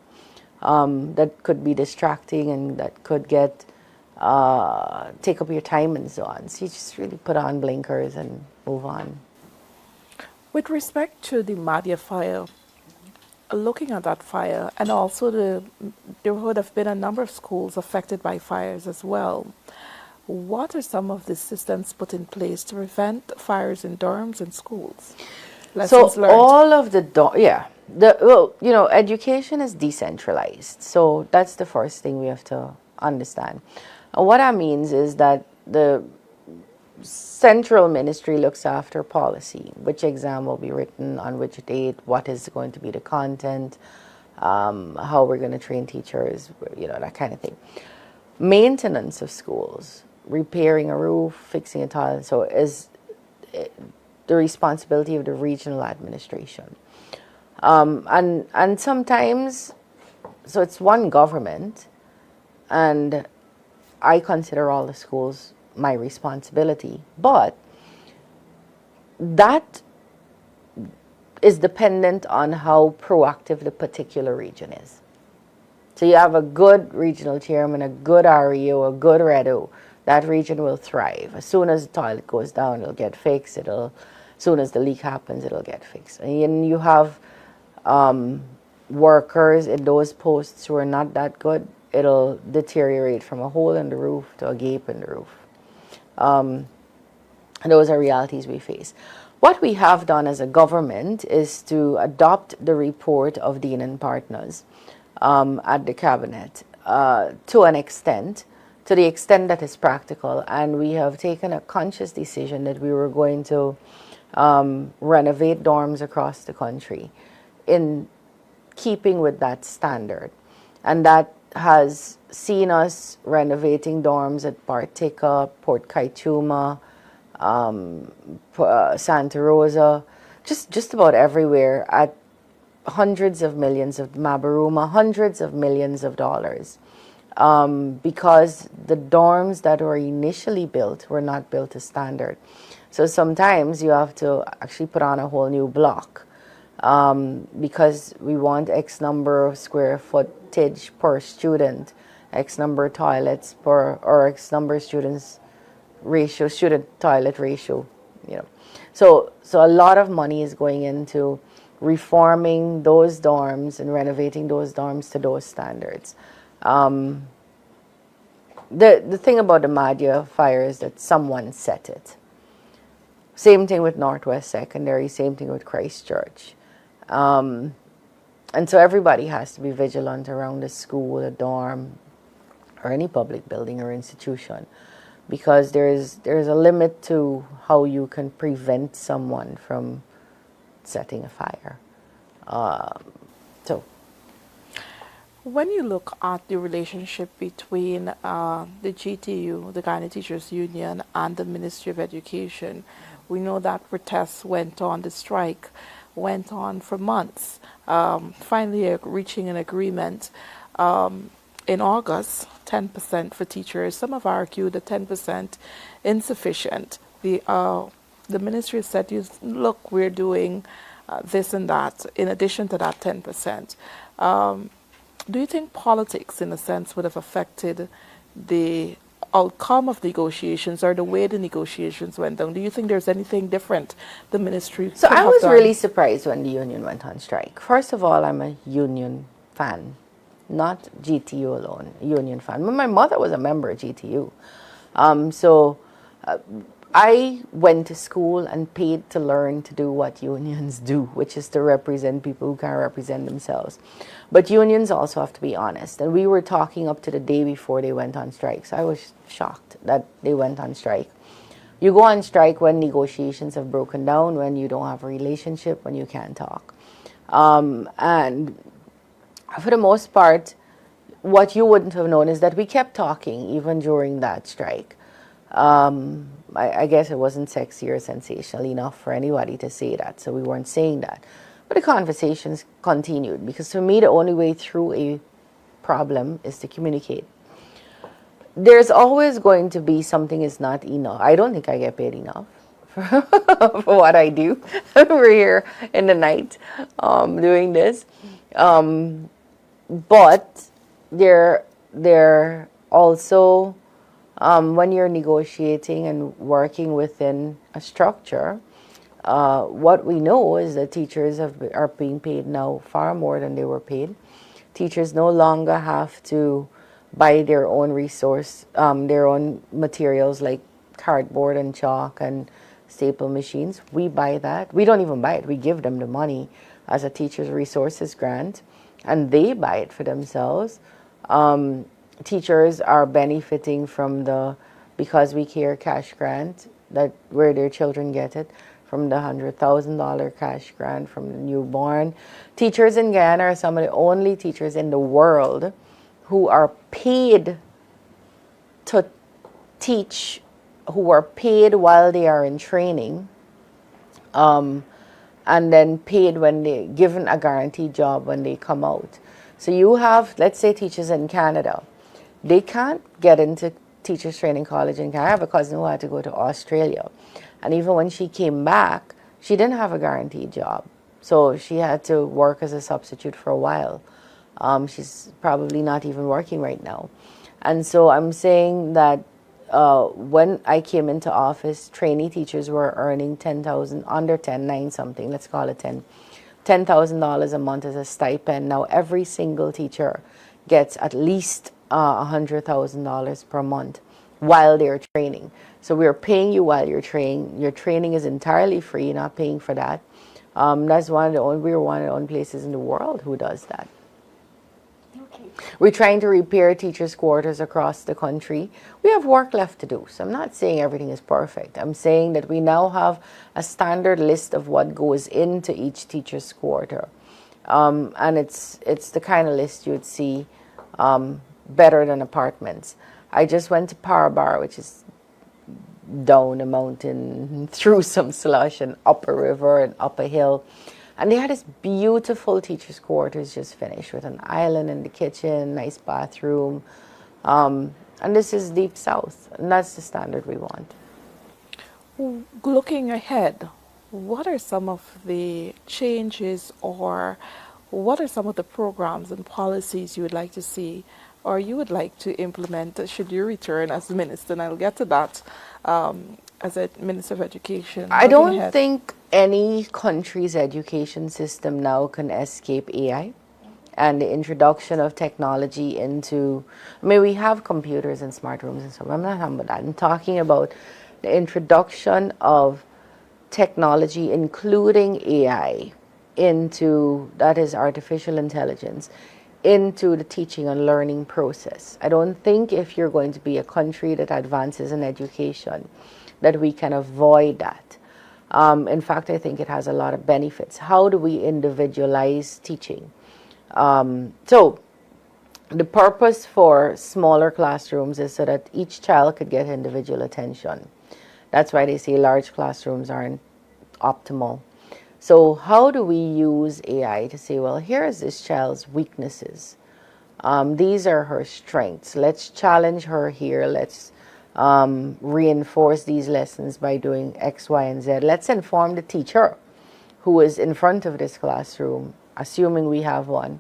That could be distracting, and that could take up your time and so on. So you just really put on blinkers and move on. With respect to the Madhya fire, looking at that fire, and also there would have been a number of schools affected by fires as well. What are some of the systems put in place to prevent fires in dorms and schools? Lessons learned. All of education is decentralized. So that's the first thing we have to understand. And what that means is that the central ministry looks after policy, which exam will be written on which date, what is going to be the content, how we're going to train teachers, that kind of thing. Maintenance of schools, repairing a roof, fixing a toilet, so is the responsibility of the regional administration. And sometimes, so it's one government, and I consider all the schools my responsibility, but that is dependent on how proactive the particular region is. So you have a good regional chairman, a good REO, a good REDO, that region will thrive. As soon as the toilet goes down, it'll get fixed. As soon as the leak happens, it'll get fixed. And you have workers in those posts who are not that good, it'll deteriorate from a hole in the roof to a gape in the roof. And those are realities we face. What we have done as a government is to adopt the report of Dean and Partners at the cabinet to an extent, to the extent that is practical. And we have taken a conscious decision that we were going to renovate dorms across the country in keeping with that standard. And that has seen us renovating dorms at Partika, Port Kaituma, Santa Rosa, just about everywhere, at hundreds of millions of Mabaruma, hundreds of millions of dollars, because the dorms that were initially built were not built to standard. So sometimes you have to actually put on a whole new block, because we want X number of square footage per student, X number of toilets per, or X number of students ratio, student toilet ratio, So a lot of money is going into reforming those dorms and renovating those dorms to those standards. The thing about the Madhya fire is that someone set it. Same thing with Northwest Secondary, same thing with Christchurch. And so everybody has to be vigilant around the school, a dorm, or any public building or institution, because there's a limit to how you can prevent someone from setting a fire. When you look at the relationship between the GTU, the Guyana Teachers Union, and the Ministry of Education, we know that protests went on, the strike went on for months, finally reaching an agreement in August, 10% for teachers. Some have argued that 10% insufficient. The ministry said, look, we're doing this and that in addition to that 10%. Do you think politics, in a sense, would have affected the outcome of negotiations or the way the negotiations went down? Do you think there's anything different the ministry So could I have was done? really surprised when the union went on strike. First of all, I'm a union fan, not GTU alone, a union fan. But my mother was a member of GTU. I went to school and paid to learn to do what unions do, which is to represent people who can't represent themselves. But unions also have to be honest. And we were talking up to the day before they went on strike. So I was shocked that they went on strike. You go on strike when negotiations have broken down, when you don't have a relationship, when you can't talk. And for the most part, what you wouldn't have known is that we kept talking even during that strike. I guess it wasn't sexy or sensational enough for anybody to say that, so we weren't saying that. But the conversations continued, because for me, the only way through a problem is to communicate. There's always going to be something is not enough. I don't think I get paid enough for what I do. We're here in the night doing this. But they're also, when you're negotiating and working within a structure, what we know is that teachers are being paid now far more than they were paid. Teachers no longer have to buy their own their own materials like cardboard and chalk and staple machines. We buy that. We don't even buy it. We give them the money as a teacher's resources grant, and they buy it for themselves. Teachers are benefiting from the Because We Care cash grant, that where their children get it, from the $100,000 cash grant from the newborn. Teachers in Guyana are some of the only teachers in the world who are paid to teach, who are paid while they are in training, and then paid when they given a guaranteed job when they come out. So you have, let's say, teachers in Canada. They can't get into teachers training college in Canada. I have a cousin who had to go to Australia. And even when she came back, she didn't have a guaranteed job. So she had to work as a substitute for a while. She's probably not even working right now. And so I'm saying that when I came into office, trainee teachers were earning 10,000, under 10, 9 something, let's call it 10, $10,000 a month as a stipend. Now every single teacher gets at least $100,000 per month while they're training. So we're paying you while you're training. Your training is entirely free, you're not paying for that. That's we're one of the only places in the world who does that. We're trying to repair teachers' quarters across the country. We have work left to do. So I'm not saying everything is perfect. I'm saying that we now have a standard list of what goes into each teacher's quarter. And it's the kind of list you would see better than apartments. I just went to Parabar, which is down a mountain, through some slush, and up a river and up a hill. And they had this beautiful teacher's quarters just finished with an island in the kitchen, nice bathroom. And this is deep south, and that's the standard we want. Looking ahead, what are some of the changes, or what are some of the programs and policies you would like to see or you would like to implement should you return as minister? And I'll get to that as a Minister of Education. I don't think any country's education system now can escape AI and the introduction of technology into, I mean, we have computers and smart rooms and stuff. I'm not talking about that. I'm talking about the introduction of technology, including AI, into, that is artificial intelligence, into the teaching and learning process. I don't think if you're going to be a country that advances in education, that we can avoid that. In fact, I think it has a lot of benefits. How do we individualize teaching? So the purpose for smaller classrooms is so that each child could get individual attention. That's why they say large classrooms aren't optimal. So how do we use AI to say, well, here is this child's weaknesses. These are her strengths. Let's challenge her here. Let's reinforce these lessons by doing X, Y, and Z. Let's inform the teacher who is in front of this classroom, assuming we have one,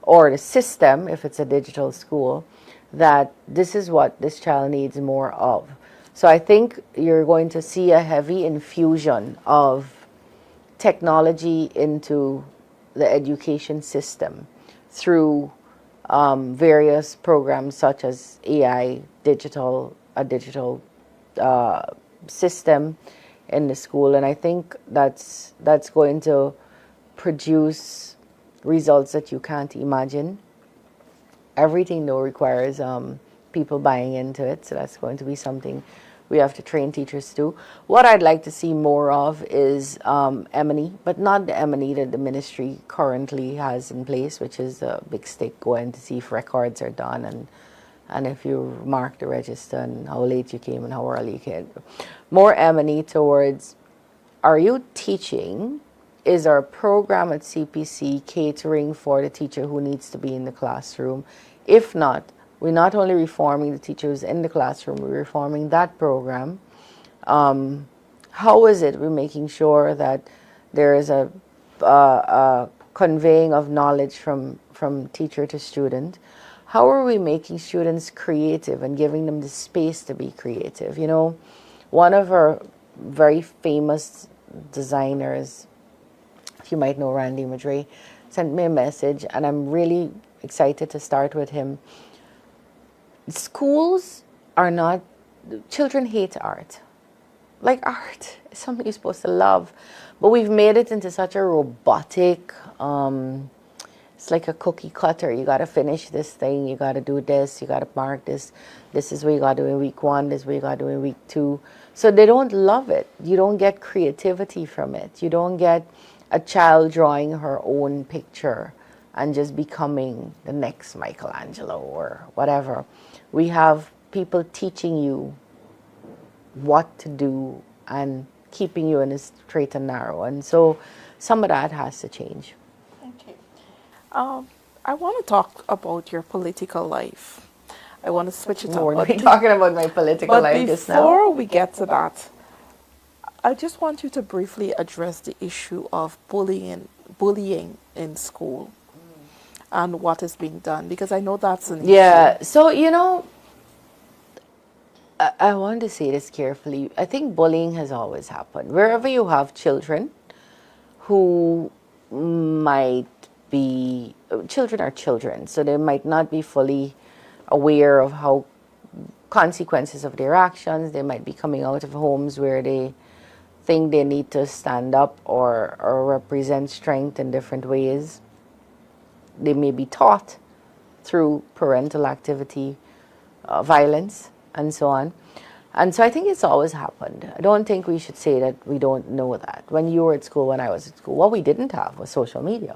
or the system, if it's a digital school, that this is what this child needs more of. So I think you're going to see a heavy infusion of technology into the education system through various programs such as AI, a digital system in the school. And I think that's going to produce results that you can't imagine. Everything though requires people buying into it, so that's going to be something we have to train teachers to do. What I'd like to see more of is M&E, but not the M&E that the ministry currently has in place, which is a big stick going to see if records are done and if you mark the register and how late you came and how early you came. More M&E towards, are you teaching? Is our program at CPC catering for the teacher who needs to be in the classroom? If not, we're not only reforming the teachers in the classroom, we're reforming that program. How is it we're making sure that there is a conveying of knowledge from teacher to student? How are we making students creative and giving them the space to be creative? You know, one of our very famous designers, you might know Randy Madre, sent me a message, and I'm really excited to start with him. Schools are not, children hate art. Like, art is something you're supposed to love, but we've made it into such a robotic, it's like a cookie cutter. You got to finish this thing, you got to do this, you got to mark this, this is what you got to do in week 1, this is what you got to do in week 2. So they don't love it. You don't get creativity from it. You don't get a child drawing her own picture and just becoming the next Michelangelo or whatever. We have people teaching you what to do and keeping you in a straight and narrow. And so some of that has to change. Okay. I want to talk about your political life. I want to switch it up. We're talking about my political life just now. Before we get to that, I just want you to briefly address the issue of bullying bullying in school and what is being done? Because I know that's an issue. Yeah, so I want to say this carefully. I think bullying has always happened. Wherever you have children who might be, children are children, so they might not be fully aware of how consequences of their actions. They might be coming out of homes where they think they need to stand up or represent strength in different ways. They may be taught through parental activity, violence, and so on. And so I think it's always happened. I don't think we should say that we don't know that. When you were at school, when I was at school, what we didn't have was social media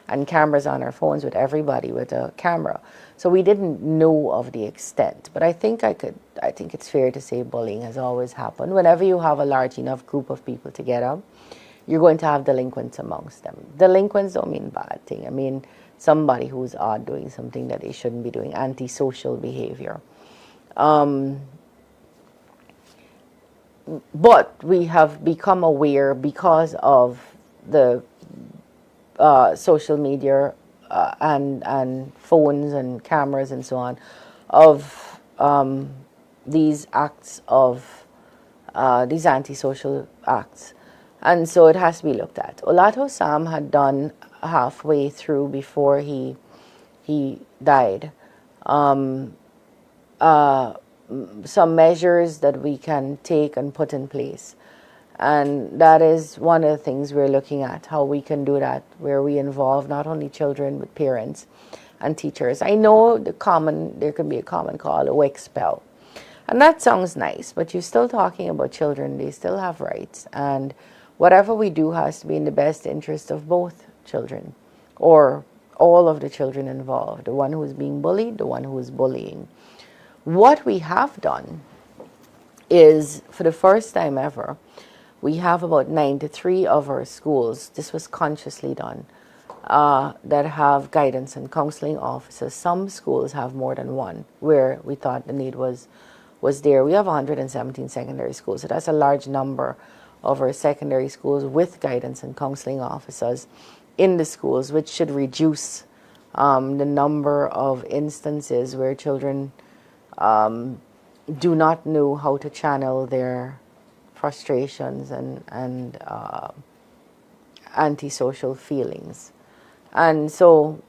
and cameras on our phones with everybody with a camera. So we didn't know of the extent. But I think it's fair to say bullying has always happened. Whenever you have a large enough group of people together, you're going to have delinquents amongst them. Delinquents don't mean bad thing. I mean somebody who's odd doing something that they shouldn't be doing, antisocial behavior. But we have become aware because of the social media and phones and cameras and so on of these acts of these antisocial acts. And so it has to be looked at. Olato Sam had done halfway through before he died some measures that we can take and put in place. And that is one of the things we're looking at, how we can do that, where we involve not only children, but parents and teachers. I know there can be a common call, a WIC spell. And that sounds nice, but you're still talking about children. They still have rights. And whatever we do has to be in the best interest of both children, or all of the children involved, the one who is being bullied, the one who is bullying. What we have done is, for the first time ever, we have about 93 of our schools, this was consciously done, that have guidance and counseling officers. Some schools have more than one, where we thought the need was there. We have 117 secondary schools, so that's a large number of our secondary schools with guidance and counseling officers in the schools, which should reduce the number of instances where children do not know how to channel their frustrations and antisocial feelings. And so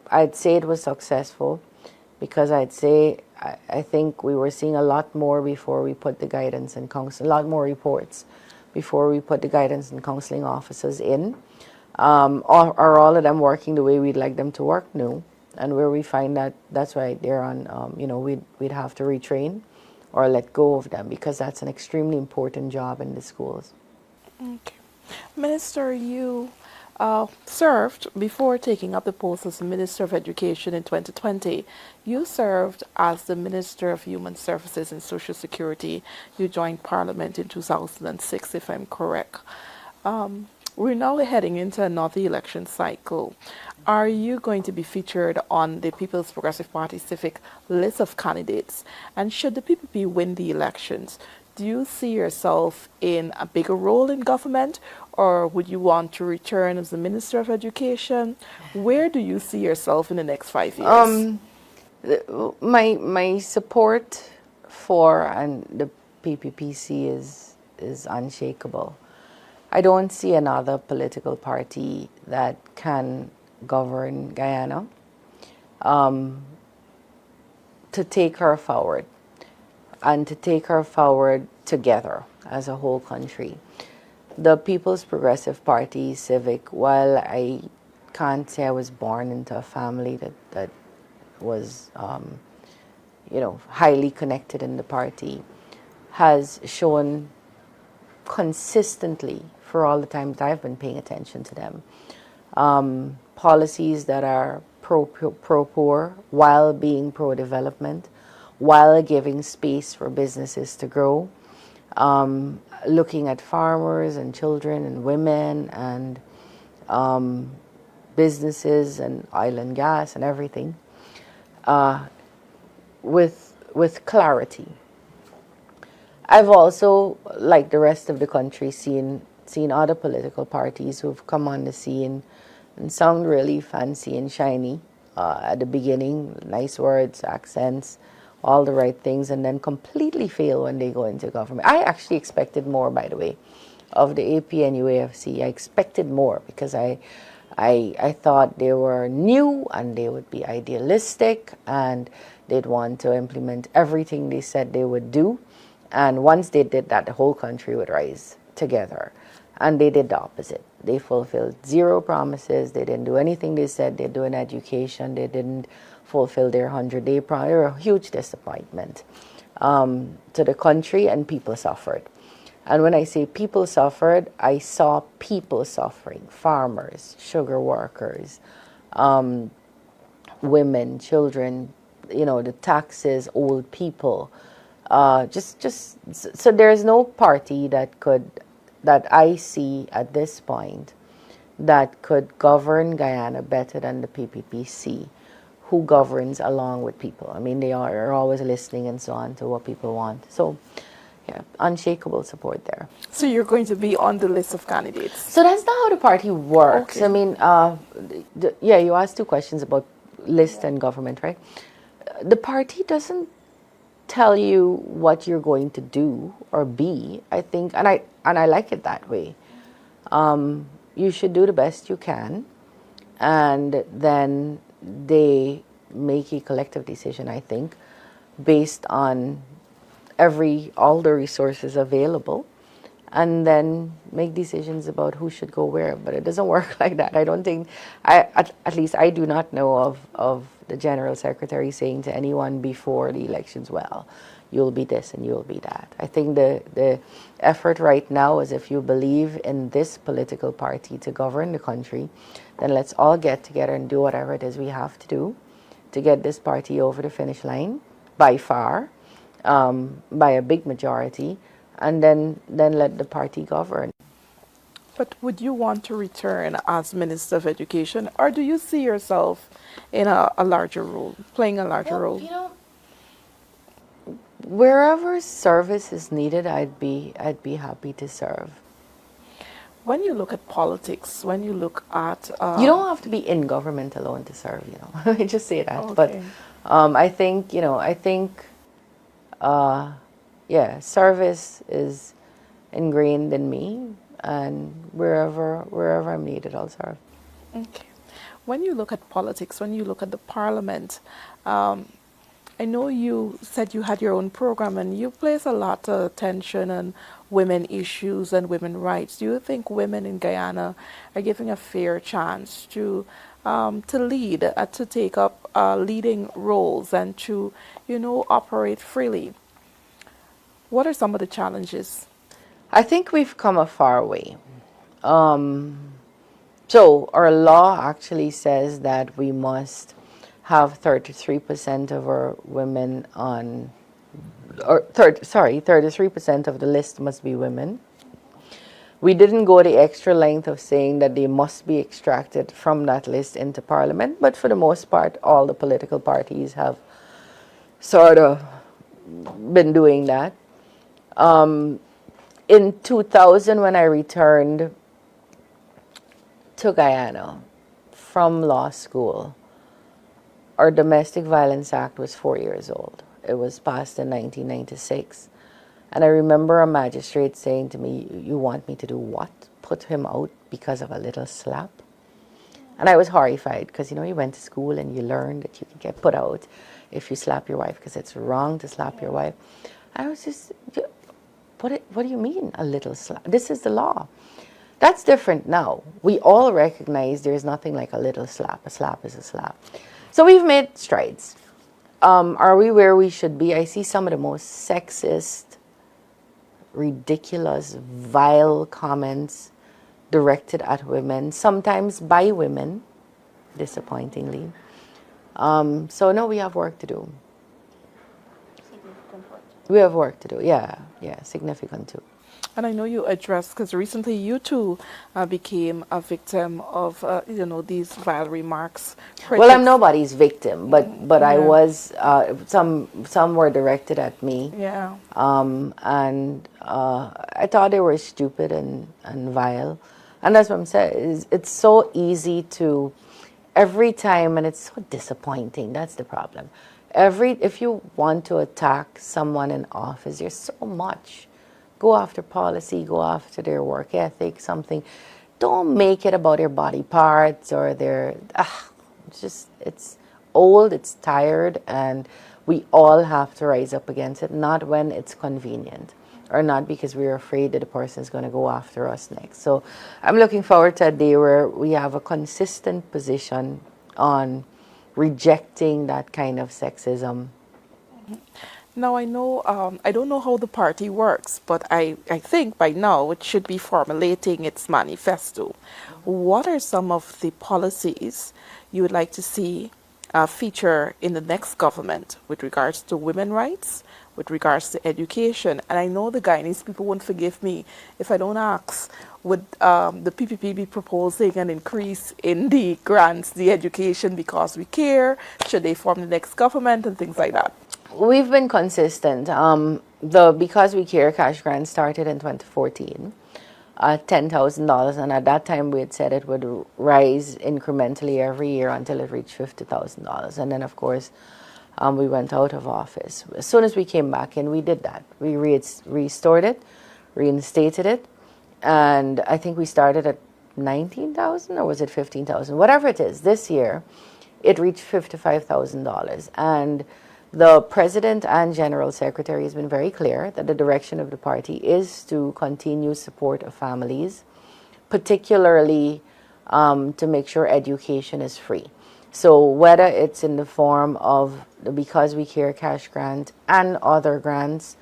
I'd say it was successful, because I think we were seeing a lot more before we put the guidance and a lot more reports before we put the guidance and counseling officers in. Are all of them working the way we'd like them to work? No. And where we find that that's right, they're on, we'd have to retrain or let go of them, because that's an extremely important job in the schools. Okay. Minister, you served, before taking up the post as Minister of Education in 2020, you served as the Minister of Human Services and Social Security. You joined Parliament in 2006, if I'm correct. We're now heading into another election cycle. Are you going to be featured on the People's Progressive Party civic list of candidates? And should the PPP win the elections, do you see yourself in a bigger role in government, or would you want to return as the Minister of Education? Where do you see yourself in the next 5 years? My support for the PPPC is unshakable. I don't see another political party that can govern Guyana to take her forward, and to take her forward together as a whole country. The People's Progressive Party civic, while I can't say I was born into a family that was highly connected in the party, has shown consistently, for all the time that I've been paying attention to them, policies that are pro-poor while being pro-development, while giving space for businesses to grow, looking at farmers and children and women and businesses and oil and gas and everything with clarity. I've also, like the rest of the country, seen seen other political parties who've come on the scene and sound really fancy and shiny at the beginning, nice words, accents, all the right things, and then completely fail when they go into government. I actually expected more, by the way, of the AP and UAFC. I expected more because I thought they were new and they would be idealistic and they'd want to implement everything they said they would do. And once they did that, the whole country would rise together. And they did the opposite. They fulfilled zero promises. They didn't do anything they said they'd do in education. They didn't fulfill their 100-day promise. They were a huge disappointment to the country, and people suffered. And when I say people suffered, I saw people suffering: farmers, sugar workers, women, children, the taxes, old people. So there's no party that I see at this point that could govern Guyana better than the PPPC, who governs along with people. I mean, they are always listening and so on to what people want. So, yeah, unshakable support there. So you're going to be on the list of candidates? So that's not how the party works. Okay. I mean, you asked two questions about list and government, right? The party doesn't tell you what you're going to do or be, I think, and I like it that way. You should do the best you can, and then they make a collective decision, I think, based on all the resources available, and then make decisions about who should go where. But it doesn't work like that. I don't think, at least I do not know of the General Secretary saying to anyone before the elections, well, you'll be this and you'll be that. I think the effort right now is, if you believe in this political party to govern the country, then let's all get together and do whatever it is we have to do to get this party over the finish line by far, by a big majority, and then let the party govern. But would you want to return as Minister of Education, or do you see yourself in a larger role, playing a larger role? Wherever service is needed, I'd be happy to serve. When you look at politics, when you look at... you don't have to be in government alone to serve, Let me just say that. Okay. But I think, service is ingrained in me, and wherever I'm needed, I'll serve. Okay. When you look at politics, when you look at the parliament, I know you said you had your own program and you place a lot of attention on women issues and women rights. Do you think women in Guyana are given a fair chance to lead, to take up leading roles and to, operate freely? What are some of the challenges? I think we've come a far way. So our law actually says that we must have 33% of our women 33% of the list must be women. We didn't go the extra length of saying that they must be extracted from that list into Parliament, but for the most part, all the political parties have sort of been doing that. In 2000, when I returned to Guyana from law school, our Domestic Violence Act was 4 years old. It was passed in 1996. And I remember a magistrate saying to me, you want me to do what? Put him out because of a little slap? And I was horrified because, you went to school and you learned that you can get put out if you slap your wife because it's wrong to slap your wife. I was just, what do you mean, a little slap? This is the law. That's different now. We all recognize there's nothing like a little slap. A slap is a slap. So we've made strides. Are we where we should be? I see some of the most sexist, ridiculous, vile comments directed at women, sometimes by women, disappointingly. So no, we have work to do. We have work to do, yeah, significant too. And I know you addressed, because recently you too became a victim of, these vile remarks, Well, I'm critics. nobody's victim, but I Yeah, was. Some were directed at me, yeah. and I thought they were stupid and vile, and that's what I'm saying. It's so easy to every time, and it's so disappointing. That's the problem. If you want to attack someone in office, there's so much. Go after policy, go after their work ethic, something. Don't make it about their body parts or their. It's old, it's tired, and we all have to rise up against it, not when it's convenient or not because we're afraid that the person is going to go after us next. So I'm looking forward to a day where we have a consistent position on rejecting that kind of sexism. Now, I know, I don't know how the party works, but I think by now it should be formulating its manifesto. What are some of the policies you would like to see feature in the next government with regards to women rights, with regards to education? And I know the Guyanese people won't forgive me if I don't ask, would the PPP be proposing an increase in the grants, the education, because we care? Should they form the next government and things like that? We've been consistent. The Because We Care cash grant started in 2014 at $10,000, and at that time we had said it would rise incrementally every year until it reached $50,000. And then, of course, we went out of office. As soon as we came back in, we did that. We restored it, reinstated it, and I think we started at 19,000 or was it 15,000? Whatever it is, this year it reached $55,000. And the president and general secretary has been very clear that the direction of the party is to continue support of families, particularly to make sure education is free. So whether it's in the form of the Because We Care cash grant and other grants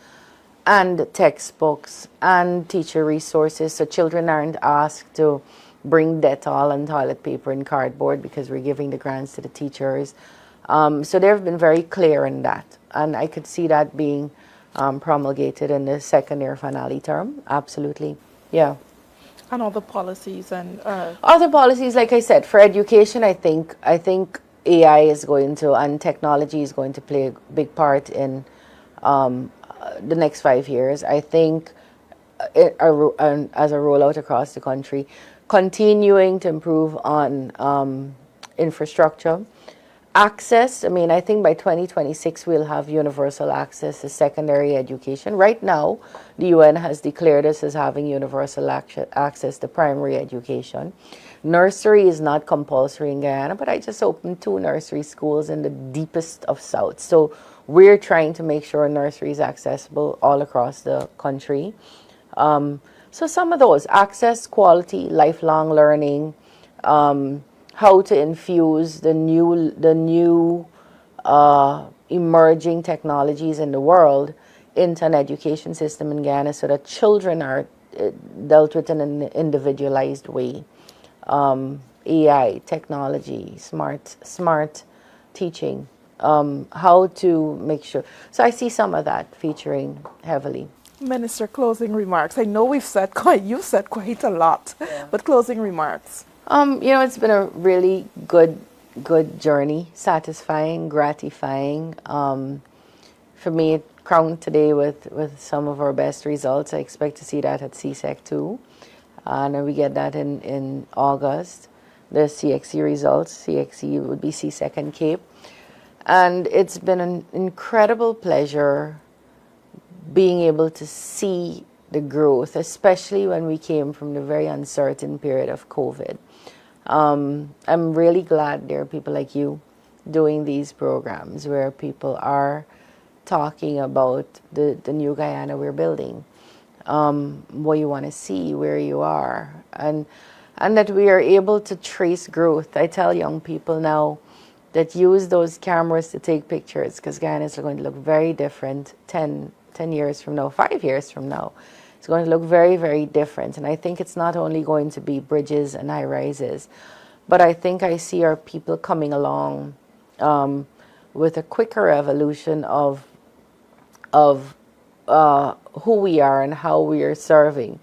and textbooks and teacher resources, so children aren't asked to bring Dettol and toilet paper and cardboard because we're giving the grants to the teachers. So they've been very clear in that, and I could see that being promulgated in the second year finale term. Absolutely, yeah. And all the policies and Other policies, like I said, for education, I think AI is going to and technology is going to play a big part in the next 5 years. I think as a rollout across the country, continuing to improve on infrastructure. Access, I mean, I think by 2026 we'll have universal access to secondary education. Right now, the UN has declared us as having universal access to primary education. Nursery is not compulsory in Guyana, but I just opened 2 nursery schools in the deepest of South. So we're trying to make sure nursery is accessible all across the country. So some of those, access, quality, lifelong learning, how to infuse the new emerging technologies in the world into an education system in Guyana so that children are dealt with in an individualized way. AI, technology, smart teaching, how to make sure. So I see some of that featuring heavily. Minister, closing remarks. I know you've said quite a lot, but closing remarks. It's been a really good journey, satisfying, gratifying. For me, it crowned today with some of our best results. I expect to see that at CSEC too. And we get that in August. The CXC results. CXC would be CSEC and Cape. And it's been an incredible pleasure being able to see the growth, especially when we came from the very uncertain period of COVID. I'm really glad there are people like you doing these programs where people are talking about the new Guyana we're building, what you want to see, where you are, and that we are able to trace growth. I tell young people now that use those cameras to take pictures because Guyana is going to look very different 10 years from now, 5 years from now. It's going to look very, very different. And I think it's not only going to be bridges and high rises, but I think I see our people coming along with a quicker evolution of who we are and how we are serving.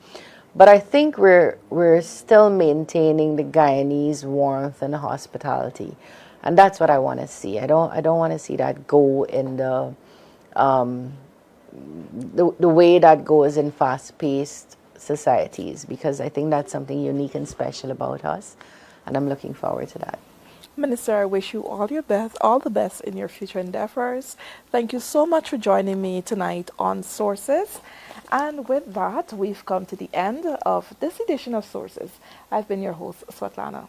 But I think we're still maintaining the Guyanese warmth and hospitality, and that's what I want to see. I don't want to see that go in the way that goes in fast-paced societies, because I think that's something unique and special about us, and I'm looking forward to that. Minister, I wish you all the best in your future endeavors. Thank you so much for joining me tonight on Sources. And with that, we've come to the end of this edition of Sources. I've been your host, Swatlana.